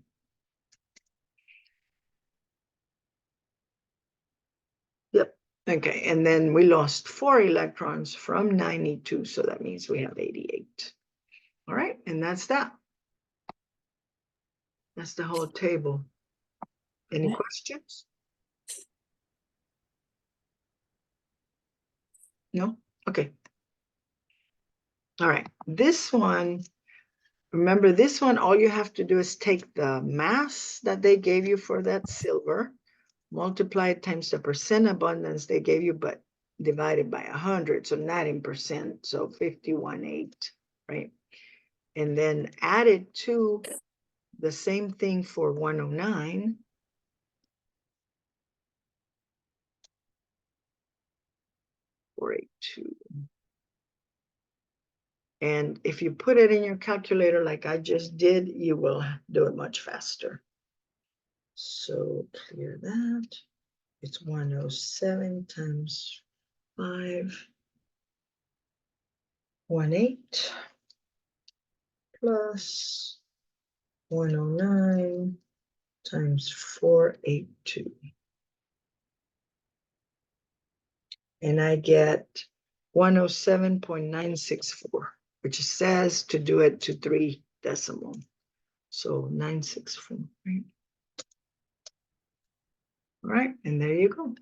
Yep, okay, and then we lost 4 electrons from 92, so that means we have 88. All right, and that's that. That's the whole table. Any questions? No? Okay. All right, this one, remember this one, all you have to do is take the mass that they gave you for that silver, multiply it times the percent abundance they gave you, but divided by 100, so not in percent, so 51.8, right? And then add it to the same thing for 109. And if you put it in your calculator like I just did, you will do it much faster. So clear that. It's 107 times 5, 18. plus 109 times 482. And I get 107.964, which says to do it to 3 decimal. So 964, right? All right, and there you go.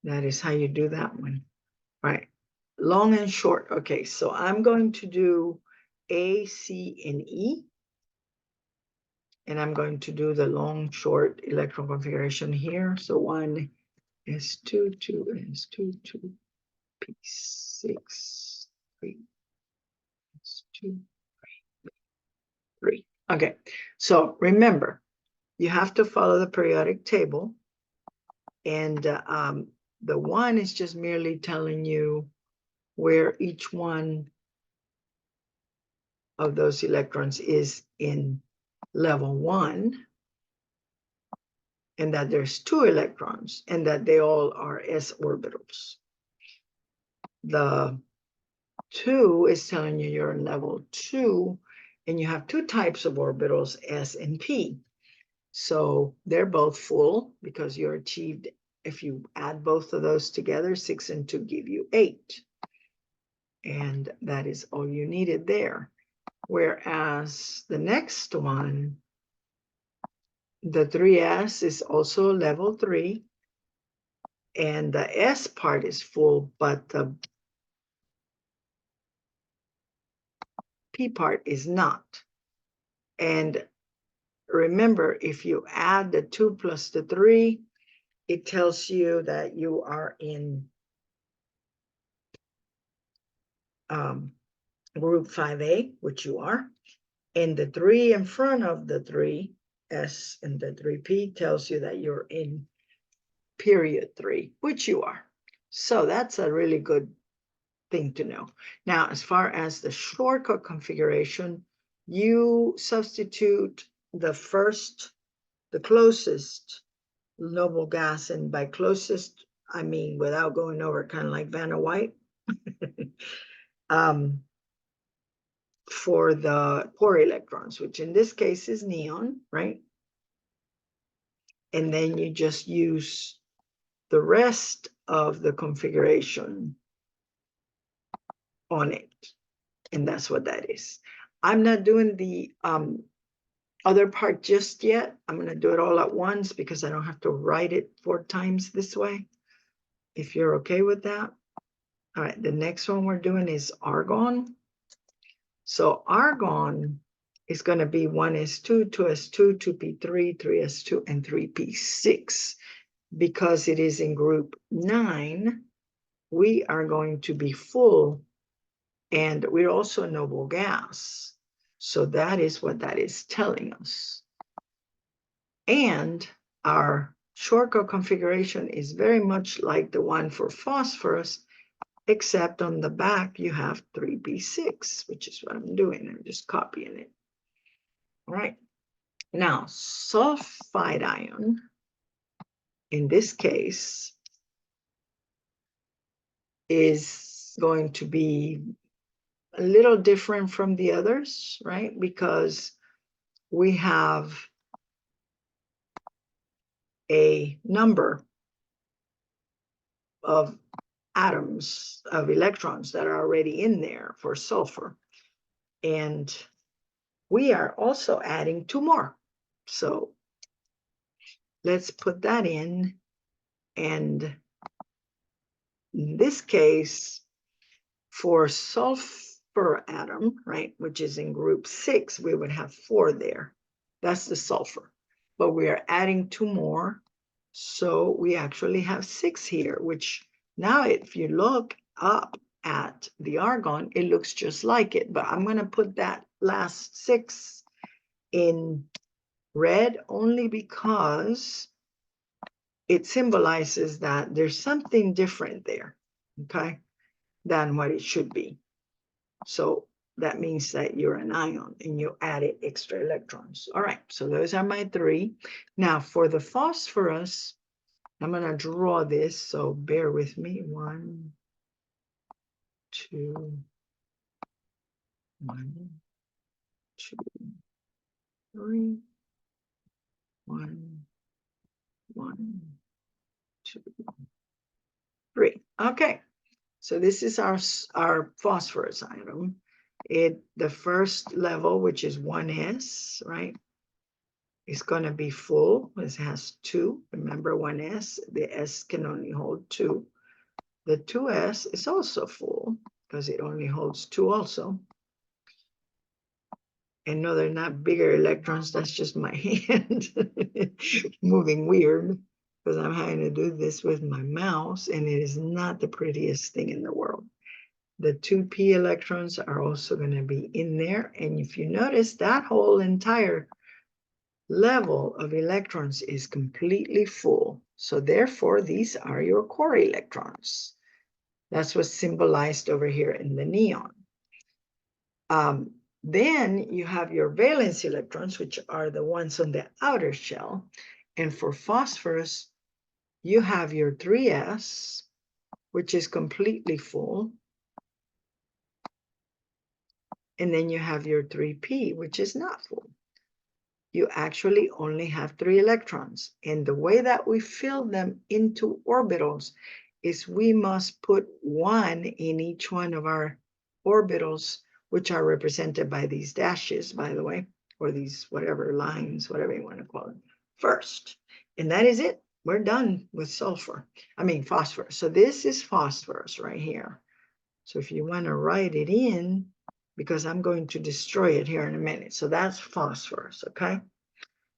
That is how you do that one. Right. Long and short. Okay, so I'm going to do A, C, and E. And I'm going to do the long, short electron configuration here. So 1 S2, 2 S2, 2 P6, 3 S2, 3. Okay, so remember, you have to follow the periodic table. And the 1 is just merely telling you where each one of those electrons is in level 1, and that there's 2 electrons, and that they all are s orbitals. The 2 is telling you you're in level 2, and you have 2 types of orbitals, s and p. So they're both full because you're achieved, if you add both of those together, 6 and 2 give you 8. And that is all you needed there. Whereas the next one, the 3s is also level 3, and the s part is full, but the p part is not. And remember, if you add the 2 plus the 3, it tells you that you are in group 5a, which you are. And the 3 in front of the 3s and the 3p tells you that you're in period 3, which you are. So that's a really good thing to know. Now, as far as the shortcut configuration, you substitute the closest noble gas, and by closest, I mean without going over, kind of like Vanna White, for the poor electrons, which in this case is neon, right? And then you just use the rest of the configuration on it. And that's what that is. I'm not doing the other part just yet. I'm going to do it all at once because I don't have to write it 4 times this way, if you're okay with that. All right, the next one we're doing is argon. So argon is going to be 1s2, 2s2, 2p3, 3s2, and 3p6. Because it is in group 9, we are going to be full, and we're also a noble gas. So that is what that is telling us. And our shortcut configuration is very much like the one for phosphorus, except on the back you have 3p6, which is what I'm doing. I'm just copying it. All right. Now, sulfide ion, in this case, is going to be a little different from the others, right? Because we have a number of atoms of electrons that are already in there for sulfur. And we are also adding 2 more. So let's put that in. And in this case, for sulfur atom, right, which is in group 6, we would have 4 there. That's the sulfur. But we are adding 2 more. So we actually have 6 here, which now if you look up at the argon, it looks just like it. But I'm going to put that last 6 in red only because it symbolizes that there's something different there, okay, than what it should be. So that means that you're an ion and you added extra electrons. All right, so those are my 3. Now for the phosphorus, I'm going to draw this, so bear with me. 1, 2, 1, 2, 3, 1, 1, 2, 3. Okay, so this is our phosphorus item. The first level, which is 1s, right, is going to be full. It has 2. Remember, 1s, the s can only hold 2. The 2s is also full because it only holds 2 also. And no, they're not bigger electrons. That's just my hand moving weird because I'm having to do this with my mouse, and it is not the prettiest thing in the world. The 2p electrons are also going to be in there. And if you notice, that whole entire level of electrons is completely full. So therefore, these are your core electrons. That's what's symbolized over here in the neon. Then you have your valence electrons, which are the ones on the outer shell. And for phosphorus, you have your 3s, which is completely full. And then you have your 3p, which is not full. You actually only have 3 electrons. And the way that we fill them into orbitals is we must put 1 in each one of our orbitals, which are represented by these dashes, by the way, or these whatever lines, whatever you want to call it, first. And that is it. We're done with phosphorus. So this is phosphorus right here. So if you want to write it in, because I'm going to destroy it here in a minute. So that's phosphorus, okay?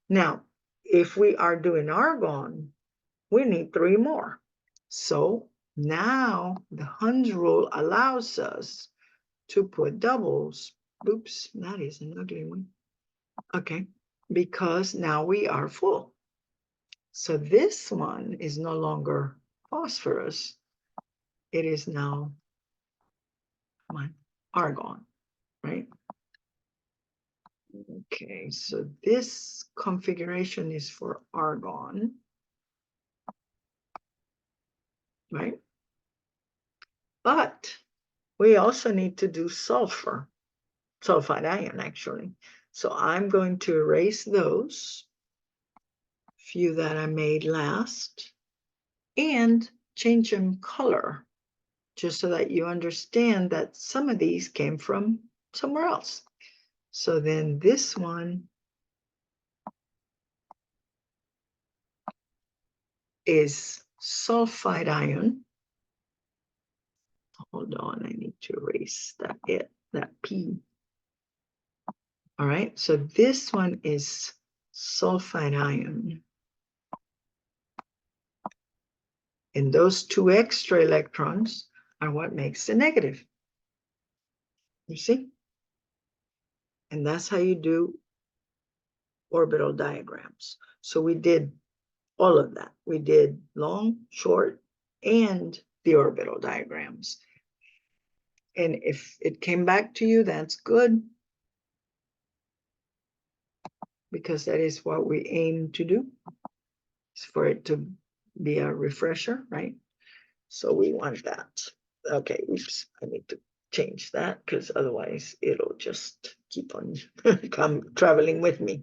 Now, if we are doing argon, we need 3 more. So now the Hund's rule allows us to put doubles. Oops, that is an ugly one. Okay, because now we are full. So this one is no longer phosphorus. It is now argon, right? Okay, so this configuration is for argon, right? But we also need to do sulfur, sulfide ion actually. So I'm going to erase those few that I made last and change them color, just so that you understand that some of these came from somewhere else. So then this one is sulfide ion. Hold on, I need to erase that P. All right, so this one is sulfide ion. And those 2 extra electrons are what makes the negative. You see? And that's how you do orbital diagrams. So we did all of that. We did long, short, and the orbital diagrams. And if it came back to you, that's good, because that is what we aim to do, is for it to be a refresher, right? So we want that. Okay, oops, I need to change that because otherwise it'll just keep on traveling with me.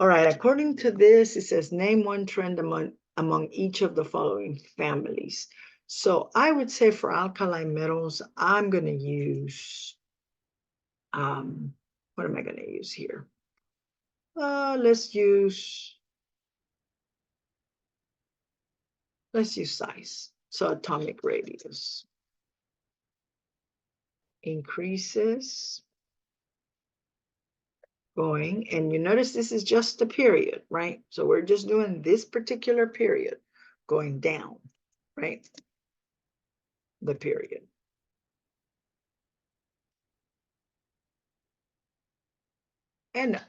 All right, according to this, it says name one trend among each of the following families. So I would say for alkali metals, I'm going to use, what am I going to use here? Let's use size. So atomic radius increases going, and you notice this is just a period, right? So we're just doing this particular period going down, right? The period. And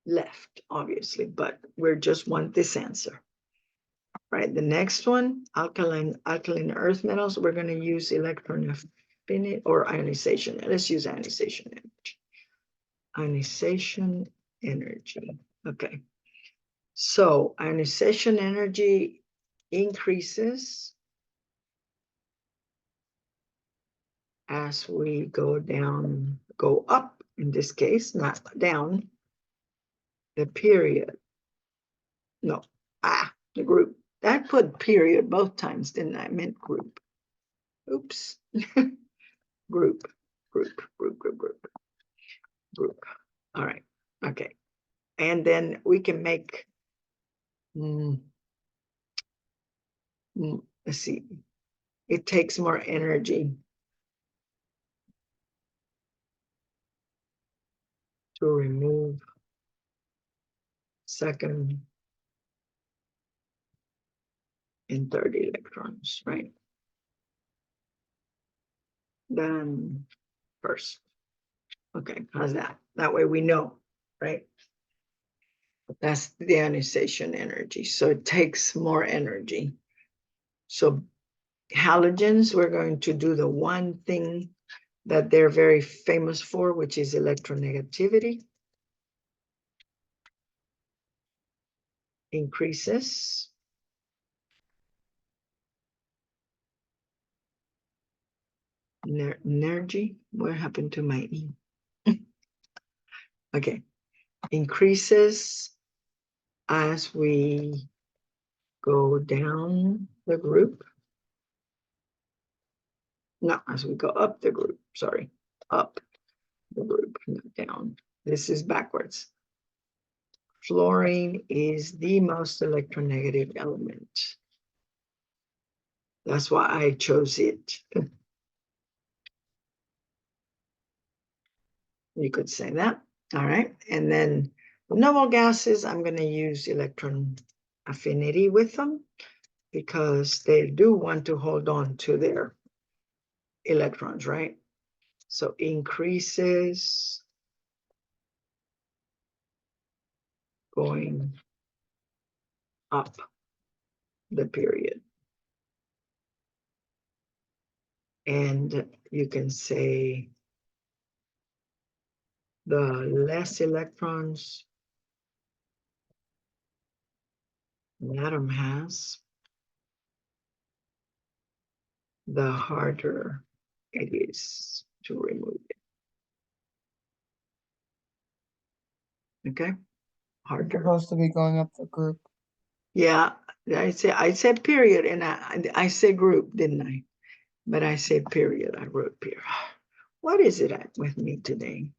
left, obviously, but we just want this answer, right? The next one, alkaline earth metals, we're going to use electron affinity or ionization. Let's use ionization energy. Ionization energy. Okay. So ionization energy increases as we go up, in this case, not down, the period. No, the group. I put period both times, didn't I? I meant group. Oops. Group. All right. Okay. And then we can make, let's see. It takes more energy to remove second and third electrons, right? Then first. Okay, how's that? That way we know, right? That's the ionization energy. So it takes more energy. So halogens, we're going to do the one thing that they're very famous for, which is electronegativity. Increases. Energy. What happened to my E? Okay. Increases as we go down the group. No, as we go up the group, sorry, up the group, not down. This is backwards. Fluorine is the most electronegative element. That's why I chose it. You could say that. All right. And then the noble gases, I'm going to use electron affinity with them because they do want to hold on to their electrons, right? So increases going up the period. And you can say the less electrons an atom has, the harder it is to remove it. Okay, harder. Supposed to be going up the group. Yeah, I said period, and I said group, didn't I? But I said period. I wrote period. What is it with me today?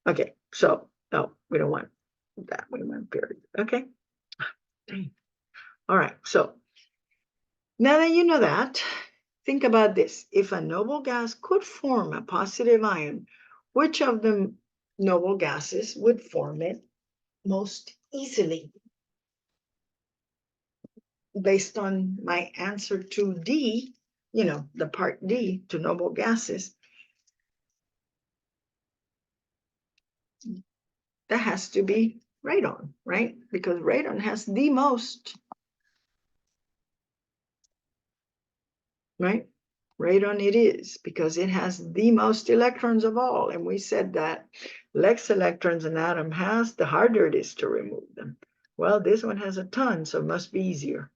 Okay, so no, we don't want that. We want period. Okay. All right. So now that you know that, think about this. If a noble gas could form a positive ion, which of the noble gases would form it most easily? Based on my answer to D, you know, the part D to noble gases, that has to be radon, right? Because radon has the most, right? Radon it is because it has the most electrons of all. And we said that less electrons an atom has, the harder it is to remove them. Well, this one has a ton, so it must be easier.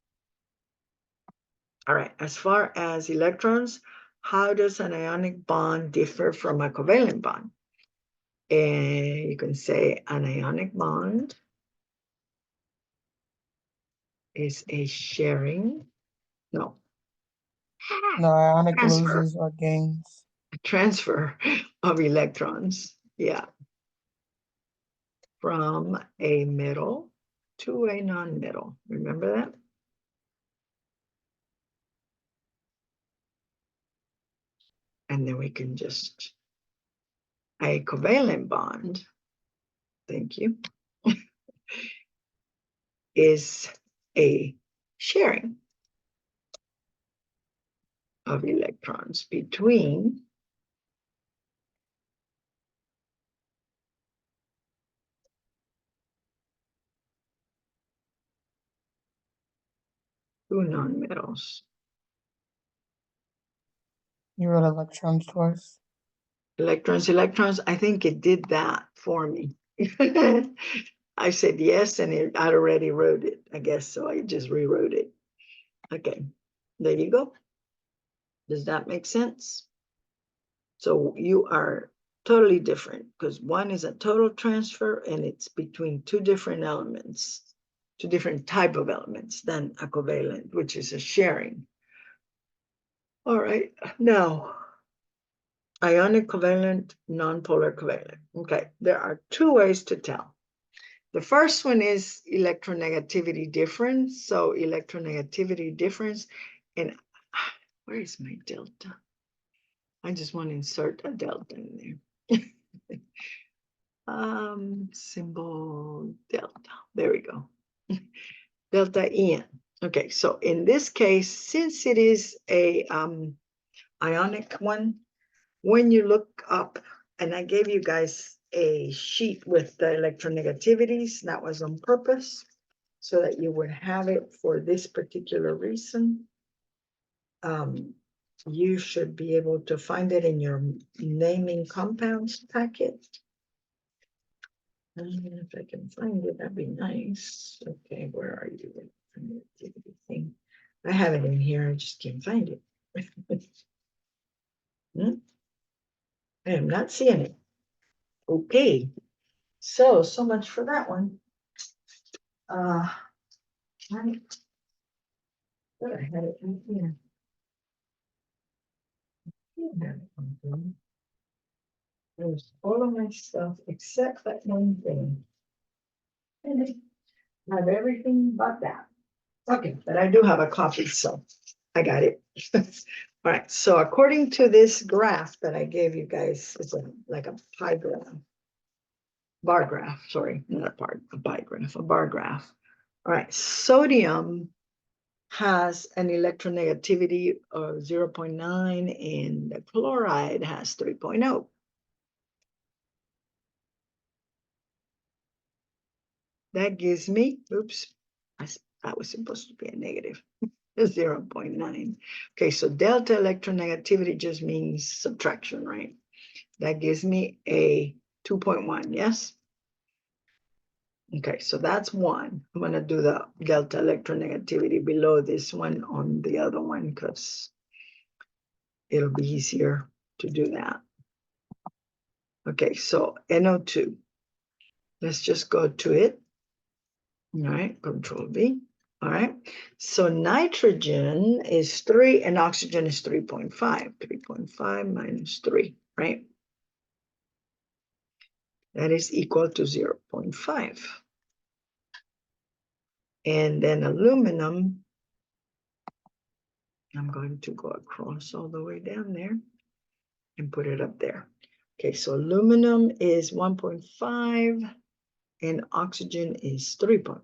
All right, as far as electrons, how does an ionic bond differ from a covalent bond? And you can say an ionic bond is a sharing, no, No, ionic transfer. loses or gains. Transfer of electrons, yeah, from a metal to a non-metal. Remember that? And then we can just, a covalent bond, thank you, is a sharing of electrons between two non-metals. You wrote electrons twice. Electrons, I think it did that for me. I said yes, and I already wrote it, I guess, so I just rewrote it. Okay, there you go. Does that make sense? So you are totally different because one is a total transfer and it's between two different elements, two different type of elements than a covalent, which is a sharing. All right, now, ionic covalent, nonpolar covalent. Okay, there are two ways to tell. The first one is electronegativity difference. So electronegativity difference, and where is my delta? I just want to insert a delta in there. Symbol delta. There we go. Delta En. Okay, so in this case, since it is a ionic one, when you look up, and I gave you guys a sheet with the electronegativities, that was on purpose, so that you would have it for this particular reason. You should be able to find it in your naming compounds packet. If I can find it, that'd be nice. Okay, where are you? Thing. I have it in here, I just can't find it. I am not seeing it. Okay, so much for that one. I thought I had it right here. There's all of my stuff except that one thing. And I have everything but that. Okay, but I do have a copy, so I got it. All right, so according to this graph that I gave you guys, it's like a pie graph. Bar graph, sorry, not a pie graph, a bar graph. All right, sodium has an electronegativity of 0.9 and the chloride has 3.0. That gives me, oops, that was supposed to be a negative, 0.9. Okay, so delta electronegativity just means subtraction, right? That gives me a 2.1, yes? Okay, so that's one. I'm gonna do the delta electronegativity below this one on the other one because it'll be easier to do that. Okay, so NO2. Let's just go to it. All right, Control V. All right, so nitrogen is 3 and oxygen is 3.5. 3.5 minus 3, right? That is equal to 0.5. And then aluminum, I'm going to go across all the way down there and put it up there. Okay, so aluminum is 1.5 and oxygen is 3.5.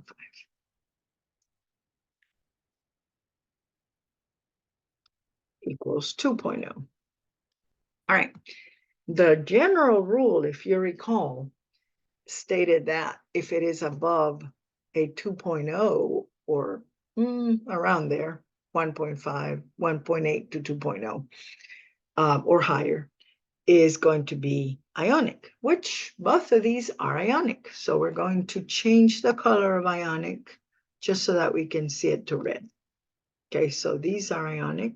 Equals 2.0. All right, the general rule, if you recall, stated that if it is above a 2.0 or around there, 1.5, 1.8 to 2.0 or higher, is going to be ionic, which both of these are ionic. So we're going to change the color of ionic just so that we can see it to red. Okay, so these are ionic.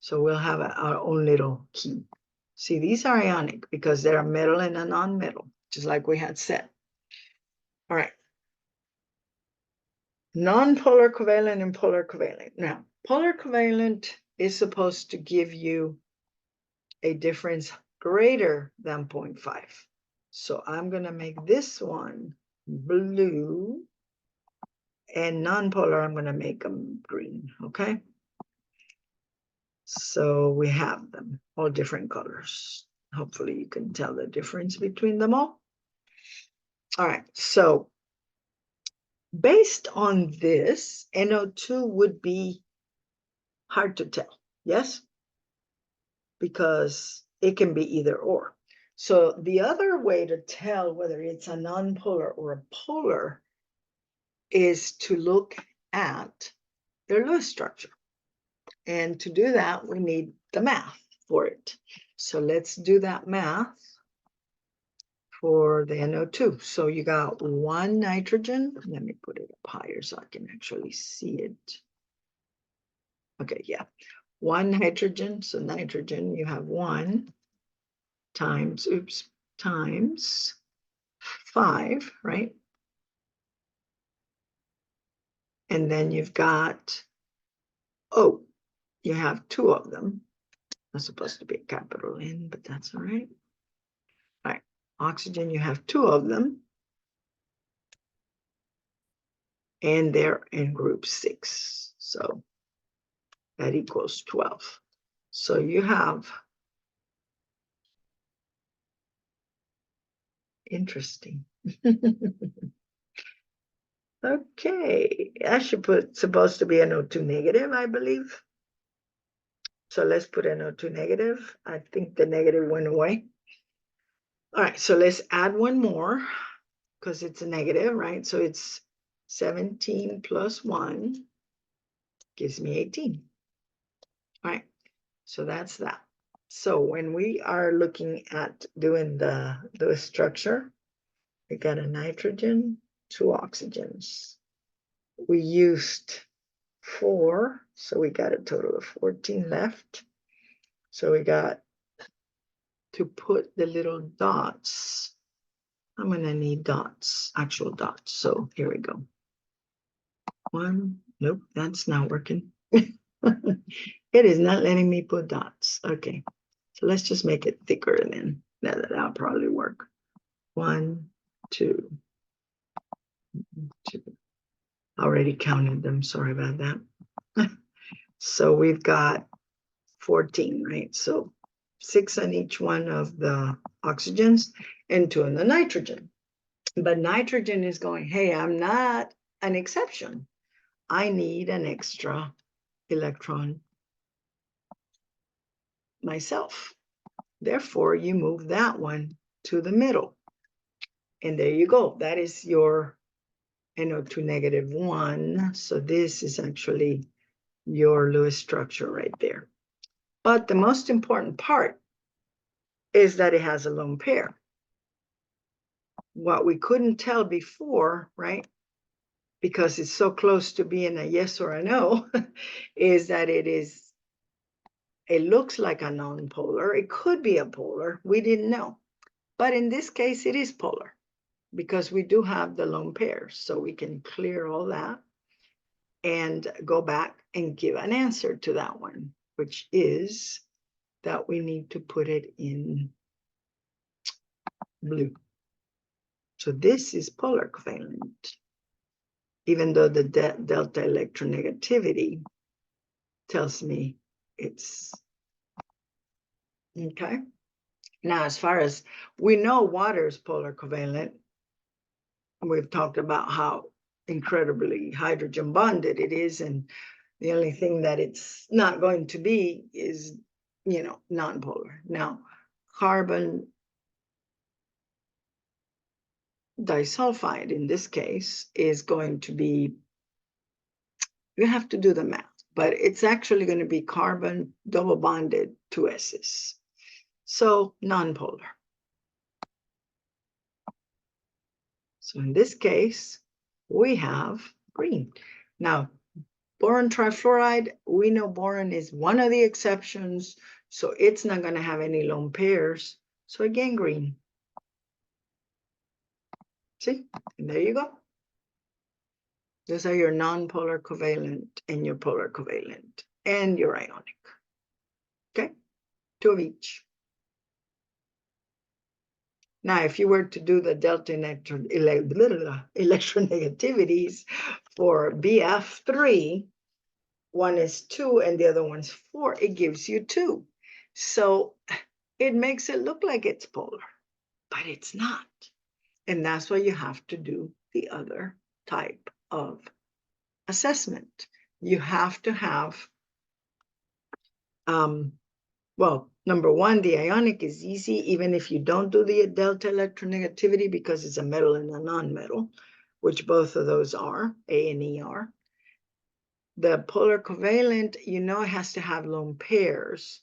So we'll have our own little key. See, these are ionic because they're a metal and a non-metal, just like we had said. All right. Non-polar covalent and polar covalent. Now, polar covalent is supposed to give you a difference greater than 0.5. So I'm going to make this one blue and non-polar, I'm going to make them green, okay? So we have them, all different colors. Hopefully you can tell the difference between them all. All right, so based on this, NO2 would be hard to tell, yes? Because it can be either or. So the other way to tell whether it's a non-polar or a polar is to look at their Lewis structure. And to do that, we need the math for it. So let's do that math for the NO2. So you got one nitrogen. Let me put it up higher so I can actually see it. Okay, yeah. one nitrogen, so nitrogen, you have 1 times, times 5, right? And then you've got, oh, you have 2 of them. That's supposed to be a capital N, but that's all right. All right, oxygen, you have 2 of them. And they're in group 6. So that equals 12. So you have, interesting. Okay, I should put supposed to be NO2 negative, I believe. So let's put NO2 negative. I think the negative went away. All right, so let's add one more because it's a negative, right? So it's 17 plus 1 gives me 18. All right, so that's that. So when we are looking at doing the structure, we got a nitrogen, 2 oxygens. We used 4, so we got a total of 14 left. So we got to put the little dots. I'm gonna need dots, actual dots. So here we go. 1, nope, that's not working. It is not letting me put dots. Okay, so let's just make it thicker and then that'll probably work. 1, 2, 2. Already counted them, sorry about that. So we've got 14, right? So 6 on each one of the oxygens and 2 on the nitrogen. But nitrogen is going, hey, I'm not an exception. I need an extra electron myself. Therefore, you move that one to the middle. And there you go. That is your NO2 negative 1. So this is actually your Lewis structure right there. But the most important part is that it has a lone pair. What we couldn't tell before, right, because it's so close to being a yes or a no, is that it looks like a non-polar. It could be a polar. We didn't know. But in this case, it is polar because we do have the lone pairs. So we can clear all that and go back and give an answer to that one, which is that we need to put it in blue. So this is polar covalent, even though the delta electronegativity tells me it's okay. Now, as far as we know, water is polar covalent. We've talked about how incredibly hydrogen bonded it is, and the only thing that it's not going to be is, you know, nonpolar. Now, carbon disulfide in this case is going to be, you have to do the math, but it's actually going to be carbon double bonded 2 S's. So nonpolar. So in this case, we have green. Now, boron trifluoride, we know boron is one of the exceptions, so it's not going to have any lone pairs. So again, green. See, and there you go. Those are your nonpolar covalent and your polar covalent and your ionic. Okay, 2 of each. Now, if you were to do the delta electronegativities for BF3, one is 2 and the other one's 4, it gives you 2. So it makes it look like it's polar, but it's not. And that's why you have to do the other type of assessment. You have to have, well, number one, the ionic is easy, even if you don't do the delta electronegativity, because it's a metal and a non-metal, which both of those are, A and E are. The polar covalent, you know, it has to have lone pairs.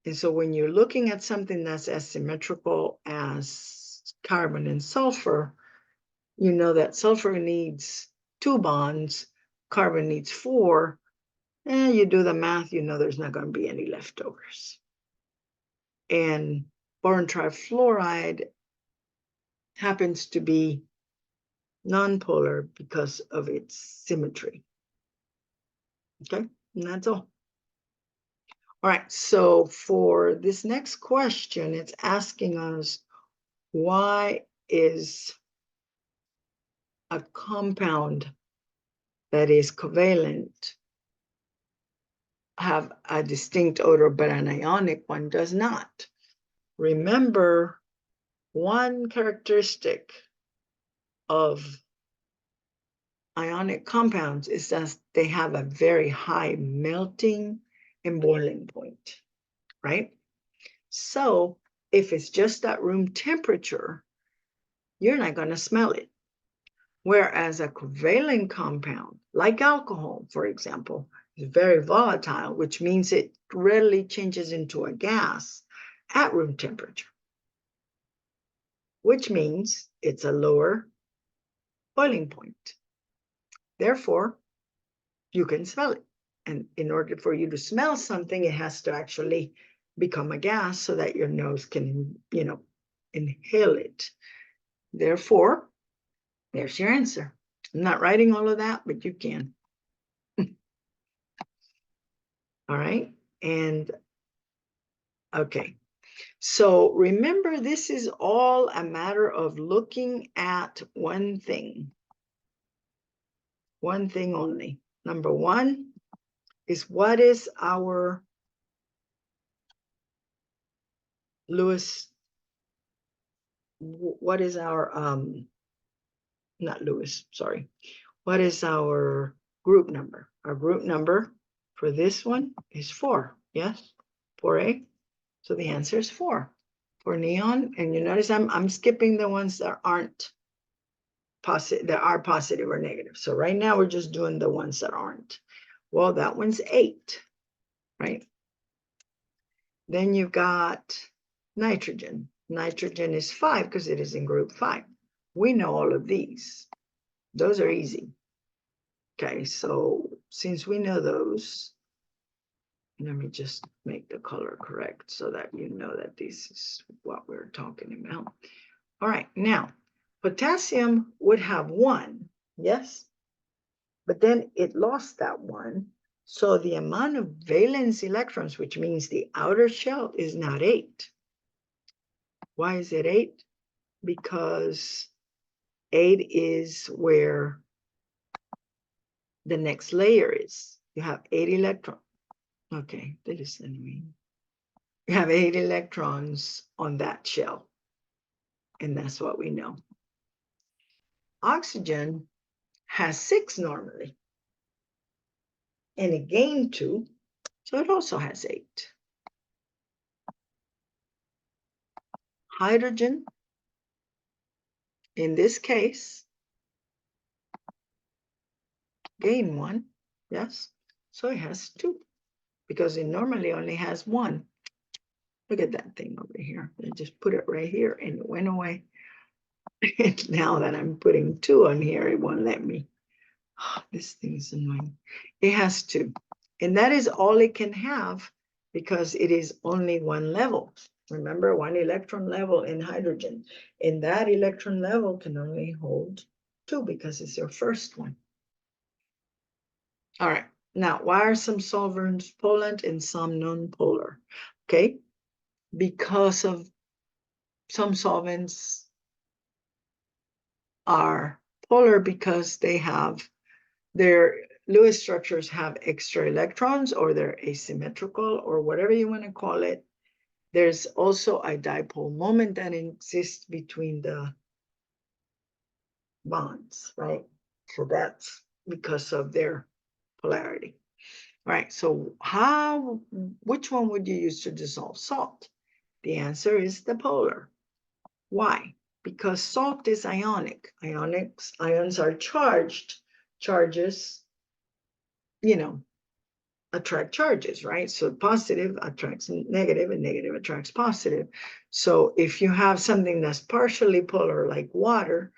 And so when you're looking at something that's as symmetrical as carbon and sulfur, you know that sulfur needs 2 bonds, carbon needs 4, And you do the math, you know there's not going to be any leftovers. And boron trifluoride happens to be nonpolar because of its symmetry. Okay, and that's all. All right, so for this next question, it's asking us, why is a compound that is covalent have a distinct odor, but an ionic one does not? Remember, one characteristic of ionic compounds is that they have a very high melting and boiling point, right? So if it's just at room temperature, you're not going to smell it. Whereas a covalent compound, like alcohol, for example, is very volatile, which means it readily changes into a gas at room temperature, which means it's a lower boiling point. Therefore, you can smell it. And in order for you to smell something, it has to actually become a gas so that your nose can, inhale it. Therefore, there's your answer. I'm not writing all of that, but you can. All right. And okay. So remember, this is all a matter of looking at one thing only. Number one is, what is our Lewis? What is our, not Lewis, sorry. What is our group number? Our group number for this one is 4, yes? 4A. So the answer is 4 for neon. And you notice I'm skipping the ones that aren't positive, that are positive or negative. So right now we're just doing the ones that aren't. Well, that one's 8, right? Then you've got nitrogen. Nitrogen is 5 because it is in group 5. We know all of these. Those are easy. Okay, so since we know those, let me just make the color correct so that you know that this is what we're talking about. All right, now, potassium would have 1, yes? But then it lost that 1. So the amount of valence electrons, which means the outer shell, is not 8. Why is it 8? Because 8 is where the next layer is. You have 8 electrons. Okay, listen to me. You have 8 electrons on that shell. And that's what we know. Oxygen has 6 normally. And it gained 2, so it also has 8. Hydrogen, in this case, gained 1, yes? So it has 2, because it normally only has 1. Look at that thing over here. I just put it right here and it went away. Now that I'm putting 2 on here, it won't let me. Oh, this thing is annoying. It has 2. And that is all it can have because it is only 1 level. Remember, 1 electron level in hydrogen. And that electron level can only hold 2 because it's your first one. All right. Now, why are some solvents polar and some non-polar? Okay. Because of some solvents are polar because they have their Lewis structures have extra electrons, or they're asymmetrical, or whatever you want to call it. There's also a dipole moment that exists between the bonds, right? So that's because of their polarity. All right, so which one would you use to dissolve salt? The answer is the polar. Why? Because salt is ionic. Ions are charged. Charges, attract charges, right? So positive attracts negative and negative attracts positive. So if you have something that's partially polar like water,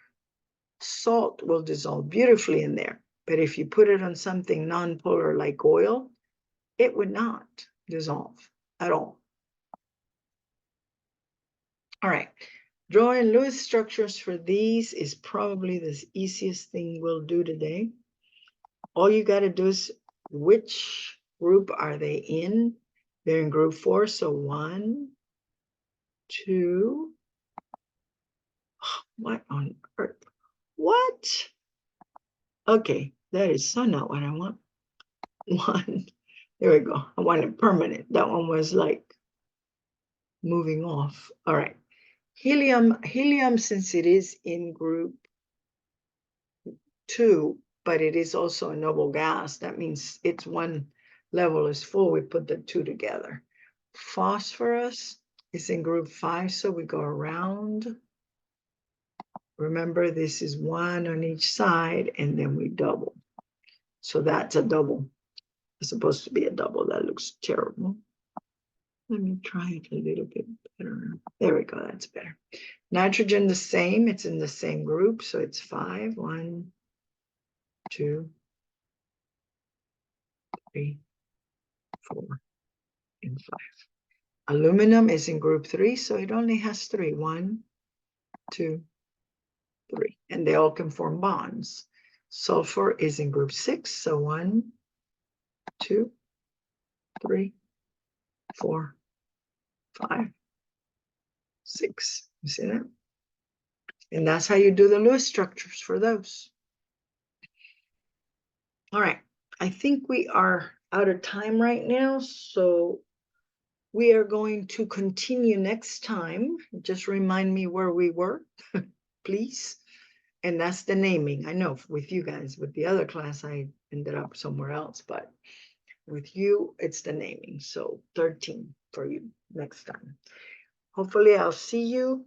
salt will dissolve beautifully in there. But if you put it on something non-polar like oil, it would not dissolve at all. All right, drawing Lewis structures for these is probably the easiest thing we'll do today. All you got to do is, which group are they in? They're in group 4, so 1, 2. What on earth? What? Okay, that is so not what I want. 1. There we go. I want it permanent. That one was like moving off. All right. Helium, since it is in group 2, but it is also a noble gas, that means its one level is full. We put the 2 together. Phosphorus is in group 5, so we go around. Remember, this is 1 on each side, and then we double. So that's a double. It's supposed to be a double. That looks terrible. Let me try it a little bit better. There we go. That's better. Nitrogen, the same. It's in the same group. So it's 5. 1, 2, 3, 4, and 5. Aluminum is in group 3. So it only has 3. 1, 2, 3. And they all can form bonds. Sulfur is in group 6. So 1, 2, 3, 4, 5, 6. You see that? And that's how you do the Lewis structures for those. All right. I think we are out of time right now, so we are going to continue next time. Just remind me where we were, please. And that's the naming. I know with you guys, with the other class, I ended up somewhere else, but with you, it's the naming. So 13 for you next time. Hopefully I'll see you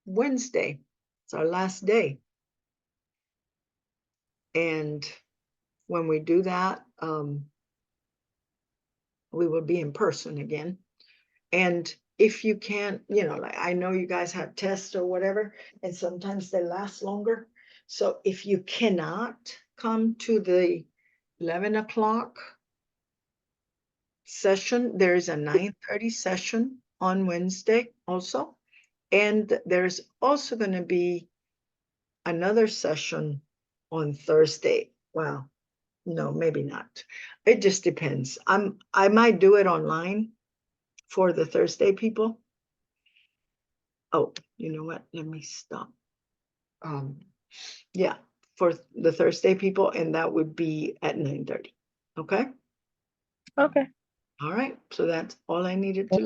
Wednesday. It's our last day. And when we do that, we will be in person again. And if you can't, like I know you guys have tests or whatever, and sometimes they last longer. So if you cannot come to the 11 o'clock session, there is a 9:30 session on Wednesday also. And there's also going to be another session on Thursday. Well, no, maybe not. It just depends. I might do it online for the Thursday people. Oh, you know what? Let me stop. Yeah, for the Thursday people, and that would be at 9:30. Okay. Okay. All right. So that's all I needed to